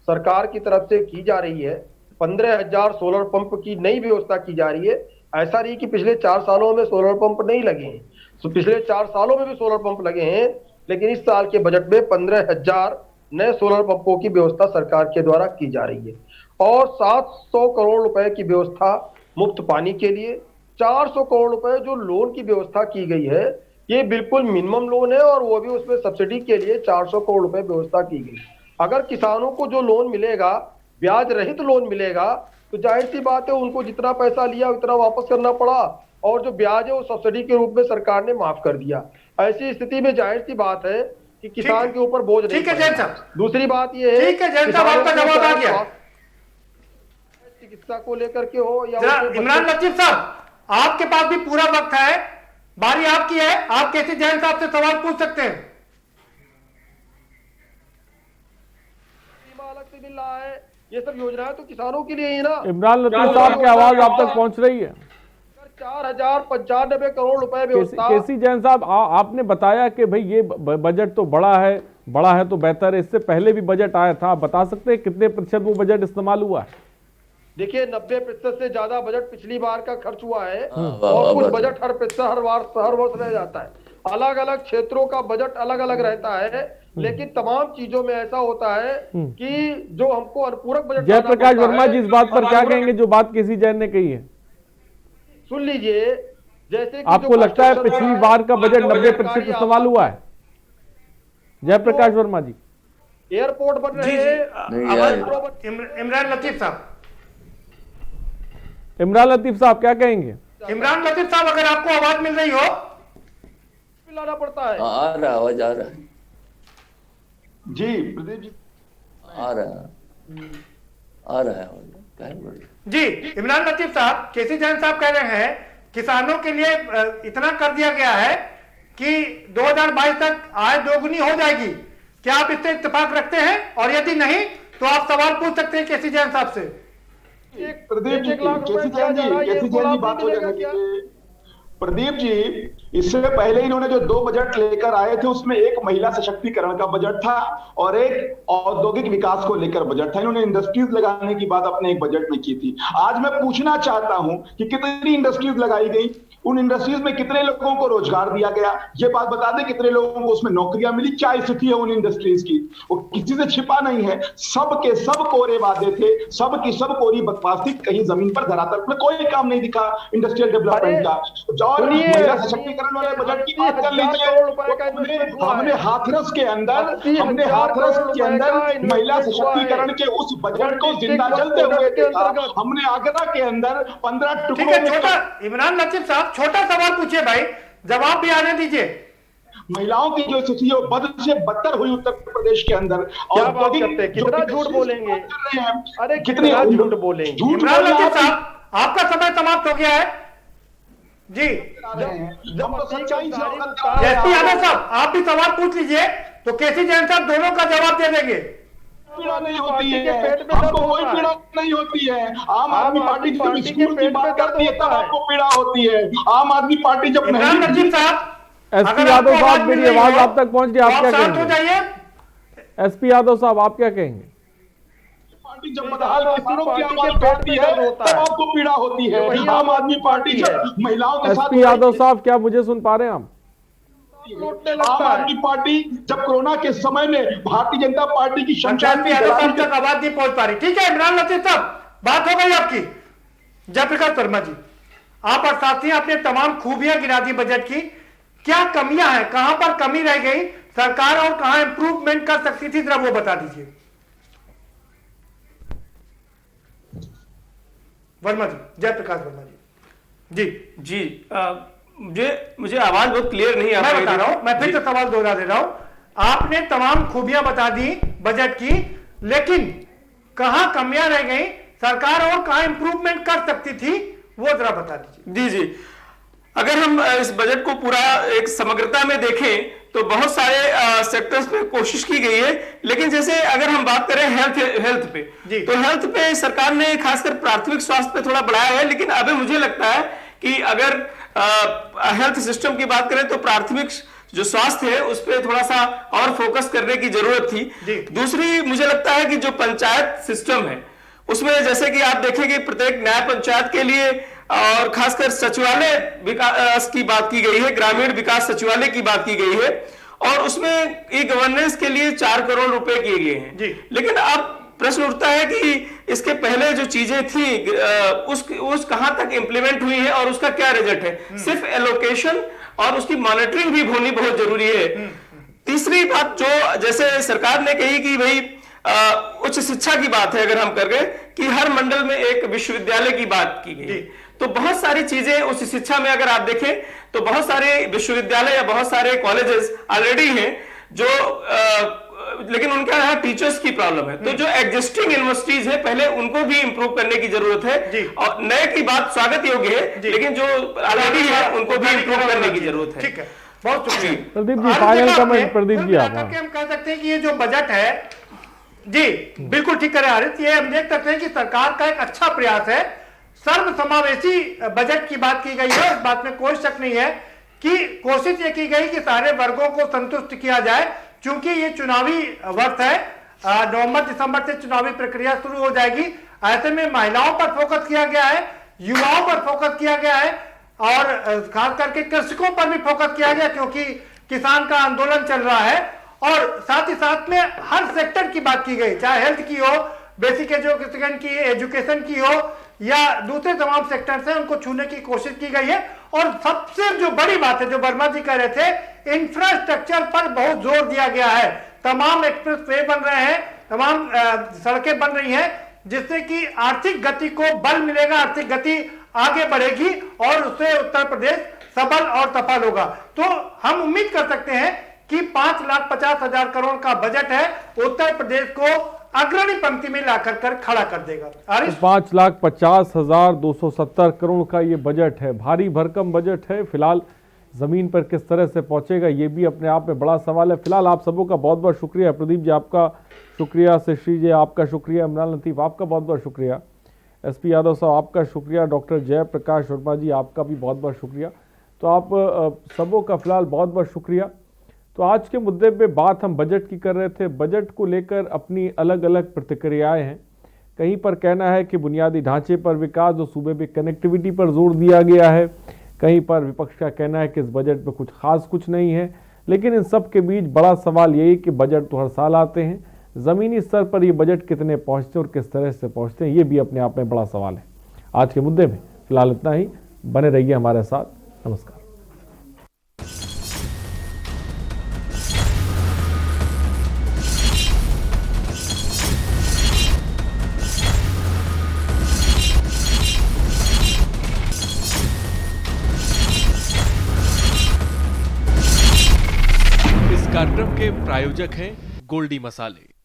सरकार की तरफ से की जा रही है, 15,000 सोलर पंप की नई व्यवस्था की जा रही है। ऐसा नहीं कि पिछले 4 सालों में सोलर पंप नहीं लगे हैं, तो पिछले 4 सालों में भी सोलर पंप लगे हैं, लेकिन इस साल के बजट में 15,000 नए सोलर पंपों की व्यवस्था सरकार के द्वारा की जा रही है। और 700 करोड़ रुपए की व्यवस्था मुफ्त पानी के लिए, 400 करोड़ रुपए जो लोन की व्यवस्था की गई है, ये बिल्कुल मिनिमम लोन है और वो भी उसमें सब्सिडी के लिए 400 करोड़ रुपए व्यवस्था की गई। अगर किसानों को जो लोन मिलेगा, ब्याज रहित लोन मिलेगा, तो जाहिर सी बात है उनको जितना पैसा लिया उतना वापस करना पड़ा, और जो ब्याज है वो सब्सिडी के रूप में सरकार ने माफ कर दिया। ऐसी स्थिति में जाहिर सी बात है कि किसान के ऊपर बोझ नहीं पड़ेगा। दूसरी बात ये है, आपका जवाब आ गया। चिकित्सा को लेकर के हो या इमरान लतीफ साहब, आपके पास भी पूरा वक्त है, बारी आपकी है, आप केसी जैन साहब से सवाल पूछ सकते हैं। अलग से मिल रहा है, ये सब योजनाएं तो किसानों के लिए ही ना। इमरान लतीफ साहब की आवाज आप तक पहुंच रही है? 4,095 करोड़ रुपए व्यवस्था। केसी जैन साहब, आपने बताया कि भाई ये बजट तो बड़ा है तो बेहतर है, इससे पहले भी बजट आया था, आप बता सकते हैं कितने प्रतिशत वो बजट इस्तेमाल हुआ है? देखिए, 90% से ज्यादा बजट पिछली बार का खर्च हुआ है और कुछ बजट हर वर्ष रह जाता है। अलग अलग क्षेत्रों का बजट अलग अलग रहता है, लेकिन तमाम चीजों में ऐसा होता है कि जो हमको अनुपूरक बजट। जयप्रकाश वर्मा जी, इस बात पर क्या कहेंगे जो बात केसी जैन ने कही है? सुन लीजिए, जैसे आपको लगता है पिछली बार का बजट 90% इस्तेमाल हुआ है? जयप्रकाश वर्मा जी, एयरपोर्ट बन रहे हैं। इमरान लतीफ साहब, इमरान लतीफ साहब क्या कहेंगे? इमरान लतीफ साहब, अगर आपको आवाज मिल रही हो, लाना पड़ता है। आ रहा है, आवाज आ रहा है जी प्रदीप जी, आ रहा है क्या बोल रहे? जी इमरान लतीफ साहब, केसी जैन साहब कह रहे हैं किसानों के लिए इतना कर दिया गया है कि 2022 तक आय दोगुनी हो जाएगी। क्या आप इससे इत्तेफाक रखते हैं? और यदि नहीं तो आप सवाल पूछ सकते हैं केसी जैन साहब से। प्रदीप जी, केसी जैन जी बात हो जाएगी। प्रदीप जी, इससे पहले इन्होंने जो 2 बजट लेकर आए थे उसमें एक महिला सशक्तिकरण का बजट था और एक औद्योगिक विकास को लेकर बजट था। इन्होंने इंडस्ट्रीज लगाने की बात अपने एक बजट में की थी। आज मैं पूछना चाहता हूं कि कितनी इंडस्ट्रीज लगाई गई, उन इंडस्ट्रीज में कितने लोगों को रोजगार दिया गया, ये बात बता दें। कितने लोगों को उसमें नौकरियां मिली, क्या स्थिति है उन इंडस्ट्रीज की, वो किसी से छिपा नहीं है। सब के सब कोरे वादे थे, सब की सब कोरी बकवास थी। कहीं जमीन पर धरातल में कोई काम नहीं दिखा इंडस्ट्रियल डेवलपमेंट का। और महिला सशक्तिकरण वाले बजट की बात कर लीजिए। हमने हाथरस के अंदर महिला सशक्तिकरण के उस बजट को जिंदा जलते हुए देखा। हमने आगरा के अंदर 15 टुकड़ों। इमरान लतीफ साहब, छोटा सवाल पूछिए भाई, जवाब भी आने दीजिए। महिलाओं की जो स्थिति है बद से बदतर हुई उत्तर प्रदेश के अंदर। और कितना झूठ बोलेंगे, अरे कितने झूठ बोलेंगे। इमरान लतीफ साहब, आपका समय समाप्त हो गया है जी। एसपी यादव साहब, आप भी सवाल पूछ लीजिए तो केसी जैन साहब दोनों का जवाब दे देंगे। पीड़ा नहीं होती है, हमको कोई पीड़ा नहीं होती है। आम आदमी पार्टी जब स्कूल की बात करती है तब आपको पीड़ा होती है। आम आदमी पार्टी जब इमरान लतीफ साहब, एसपी यादव साहब, मेरी आवाज आप तक पहुंच गई, आप क्या कहेंगे? एसपी यादव साहब, आप क्या कहेंगे? पार्टी जब बदहाल किसानों की आवाज उठाती है तब आपको पीड़ा होती है। आम आदमी पार्टी जब महिलाओं के साथ। एसपी यादव साहब, क्या मुझे सुन पा रहे हैं आप? आम आदमी पार्टी जब कोरोना के समय में भारतीय जनता पार्टी की शमशान में तक आवाज नहीं पहुंच पा रही। ठीक है इमरान लतीफ साहब, बात हो गई आपकी। जयप्रकाश वर्मा जी, आप अर्थार्थी अपने तमाम खूबियां गिना दी बजट की, क्या कमियां हैं, कहां पर कमी रह गई सरकार और कहां इंप्रूवमेंट कर सकती थी, जरा वो बता दीजिए। वर्मा जी, जयप्रकाश वर्मा जी। जी मुझे आवाज बहुत क्लियर नहीं आ रही। मैं बता रहा हूं, मैं फिर से सवाल दोहरा दे रहा हूं। आपने तमाम खूबियां बता दी बजट की, लेकिन कहां कमियां रह गई सरकार और कहां इंप्रूवमेंट कर सकती थी, वो जरा बता दीजिए। जी अगर हम इस बजट को पूरा एक समग्रता में देखें तो बहुत सारे सेक्टर्स पे कोशिश की गई है, लेकिन जैसे अगर हम बात करें हेल्थ पे, तो हेल्थ पे सरकार ने खासकर प्राथमिक स्वास्थ्य पे थोड़ा बढ़ाया है। लेकिन अभी मुझे लगता है कि अगर हेल्थ सिस्टम की बात करें तो प्राथमिक जो स्वास्थ्य है उस पर थोड़ा सा और फोकस करने की जरूरत थी। दूसरी मुझे लगता है कि जो पंचायत सिस्टम है उसमें जैसे कि आप देखेंगे प्रत्येक न्याय पंचायत के लिए और खासकर सचिवालय विकास की बात की गई है, ग्रामीण विकास सचिवालय की बात की गई है और उसमें ई गवर्नेंस के लिए 4 करोड़ रुपए किए गए हैं। लेकिन अब प्रश्न उठता है कि इसके पहले जो चीजें थी उस कहां तक इंप्लीमेंट हुई है और उसका क्या रिजल्ट है। सिर्फ एलोकेशन और उसकी मॉनिटरिंग भी होनी बहुत जरूरी है। तीसरी बात जो जैसे सरकार ने कही कि भाई उच्च शिक्षा की बात है, अगर हम कर गए कि हर मंडल में एक विश्वविद्यालय की बात की गई, तो बहुत सारी चीजें उच्च शिक्षा में अगर आप देखें तो बहुत सारे विश्वविद्यालय या बहुत सारे कॉलेजेस ऑलरेडी हैं जो लेकिन उनके यहाँ टीचर्स की प्रॉब्लम है। तो जो एग्जिस्टिंग यूनिवर्सिटीज है पहले उनको भी इंप्रूव करने की जरूरत है और नए की बात स्वागत योग्य है, लेकिन जो ऑलरेडी है उनको भी इंप्रूव करने की जरूरत है। ठीक है, बहुत शुक्रिया प्रदीप जी। फाइनल कमेंट प्रदीप जी आप। हम कह सकते हैं कि ये जो बजट है जी बिल्कुल ठीक करे आरित, ये हम देख सकते हैं कि सरकार का एक अच्छा प्रयास है। सर्वसमावेशी बजट की बात की गई है, इस बात में कोई शक नहीं है कि कोशिश ये की गई कि सारे वर्गों को संतुष्ट किया जाए। क्योंकि ये चुनावी वर्ष है, नवंबर दिसंबर से चुनावी प्रक्रिया शुरू हो जाएगी, ऐसे में महिलाओं पर फोकस किया गया है, युवाओं पर फोकस किया गया है और खास करके कृषकों पर भी फोकस किया गया क्योंकि किसान का आंदोलन चल रहा है। और साथ ही साथ में हर सेक्टर की बात की गई, चाहे हेल्थ की हो, बेसिक एजुकेशन की, एजुकेशन की हो या दूसरे तमाम सेक्टर्स हैं उनको छूने की कोशिश की गई है। और सबसे जो बड़ी बात है जो वर्मा जी कह रहे थे, इंफ्रास्ट्रक्चर पर बहुत जोर दिया गया है। तमाम एक्सप्रेस वे बन रहे हैं, तमाम सड़कें बन रही हैं जिससे कि आर्थिक गति को बल मिलेगा, आर्थिक गति आगे बढ़ेगी और उससे उत्तर प्रदेश सबल और सफल होगा। तो हम उम्मीद कर सकते हैं कि 5,50,000 करोड़ का बजट है, उत्तर प्रदेश को अग्रणी पंक्ति में लाकर खड़ा कर देगा। 5,50,270 करोड़ का ये बजट है, भारी भरकम बजट है। फिलहाल जमीन पर किस तरह से पहुंचेगा ये भी अपने आप में बड़ा सवाल है। फिलहाल आप सबों का बहुत बहुत शुक्रिया। प्रदीप जी आपका शुक्रिया, श्री जी आपका शुक्रिया, इमरान लतीफ आपका बहुत बहुत शुक्रिया, एसपी यादव साहब आपका शुक्रिया, डॉक्टर जयप्रकाश वर्मा जी आपका भी बहुत बहुत शुक्रिया। तो आप सबों का फिलहाल बहुत बहुत शुक्रिया। तो आज के मुद्दे पे बात हम बजट की कर रहे थे। बजट को लेकर अपनी अलग अलग प्रतिक्रियाएं हैं। कहीं पर कहना है कि बुनियादी ढांचे पर विकास और सूबे में कनेक्टिविटी पर जोर दिया गया है, कहीं पर विपक्ष का कहना है कि इस बजट में कुछ खास कुछ नहीं है। लेकिन इन सब के बीच बड़ा सवाल यही कि बजट तो हर साल आते हैं, ज़मीनी स्तर पर ये बजट कितने पहुँचते और किस तरह से पहुँचते हैं ये भी अपने आप में बड़ा सवाल है। आज के मुद्दे में फिलहाल इतना ही, बने रहिए हमारे साथ। नमस्कार। इस कार्यक्रम के प्रायोजक हैं गोल्डी मसाले।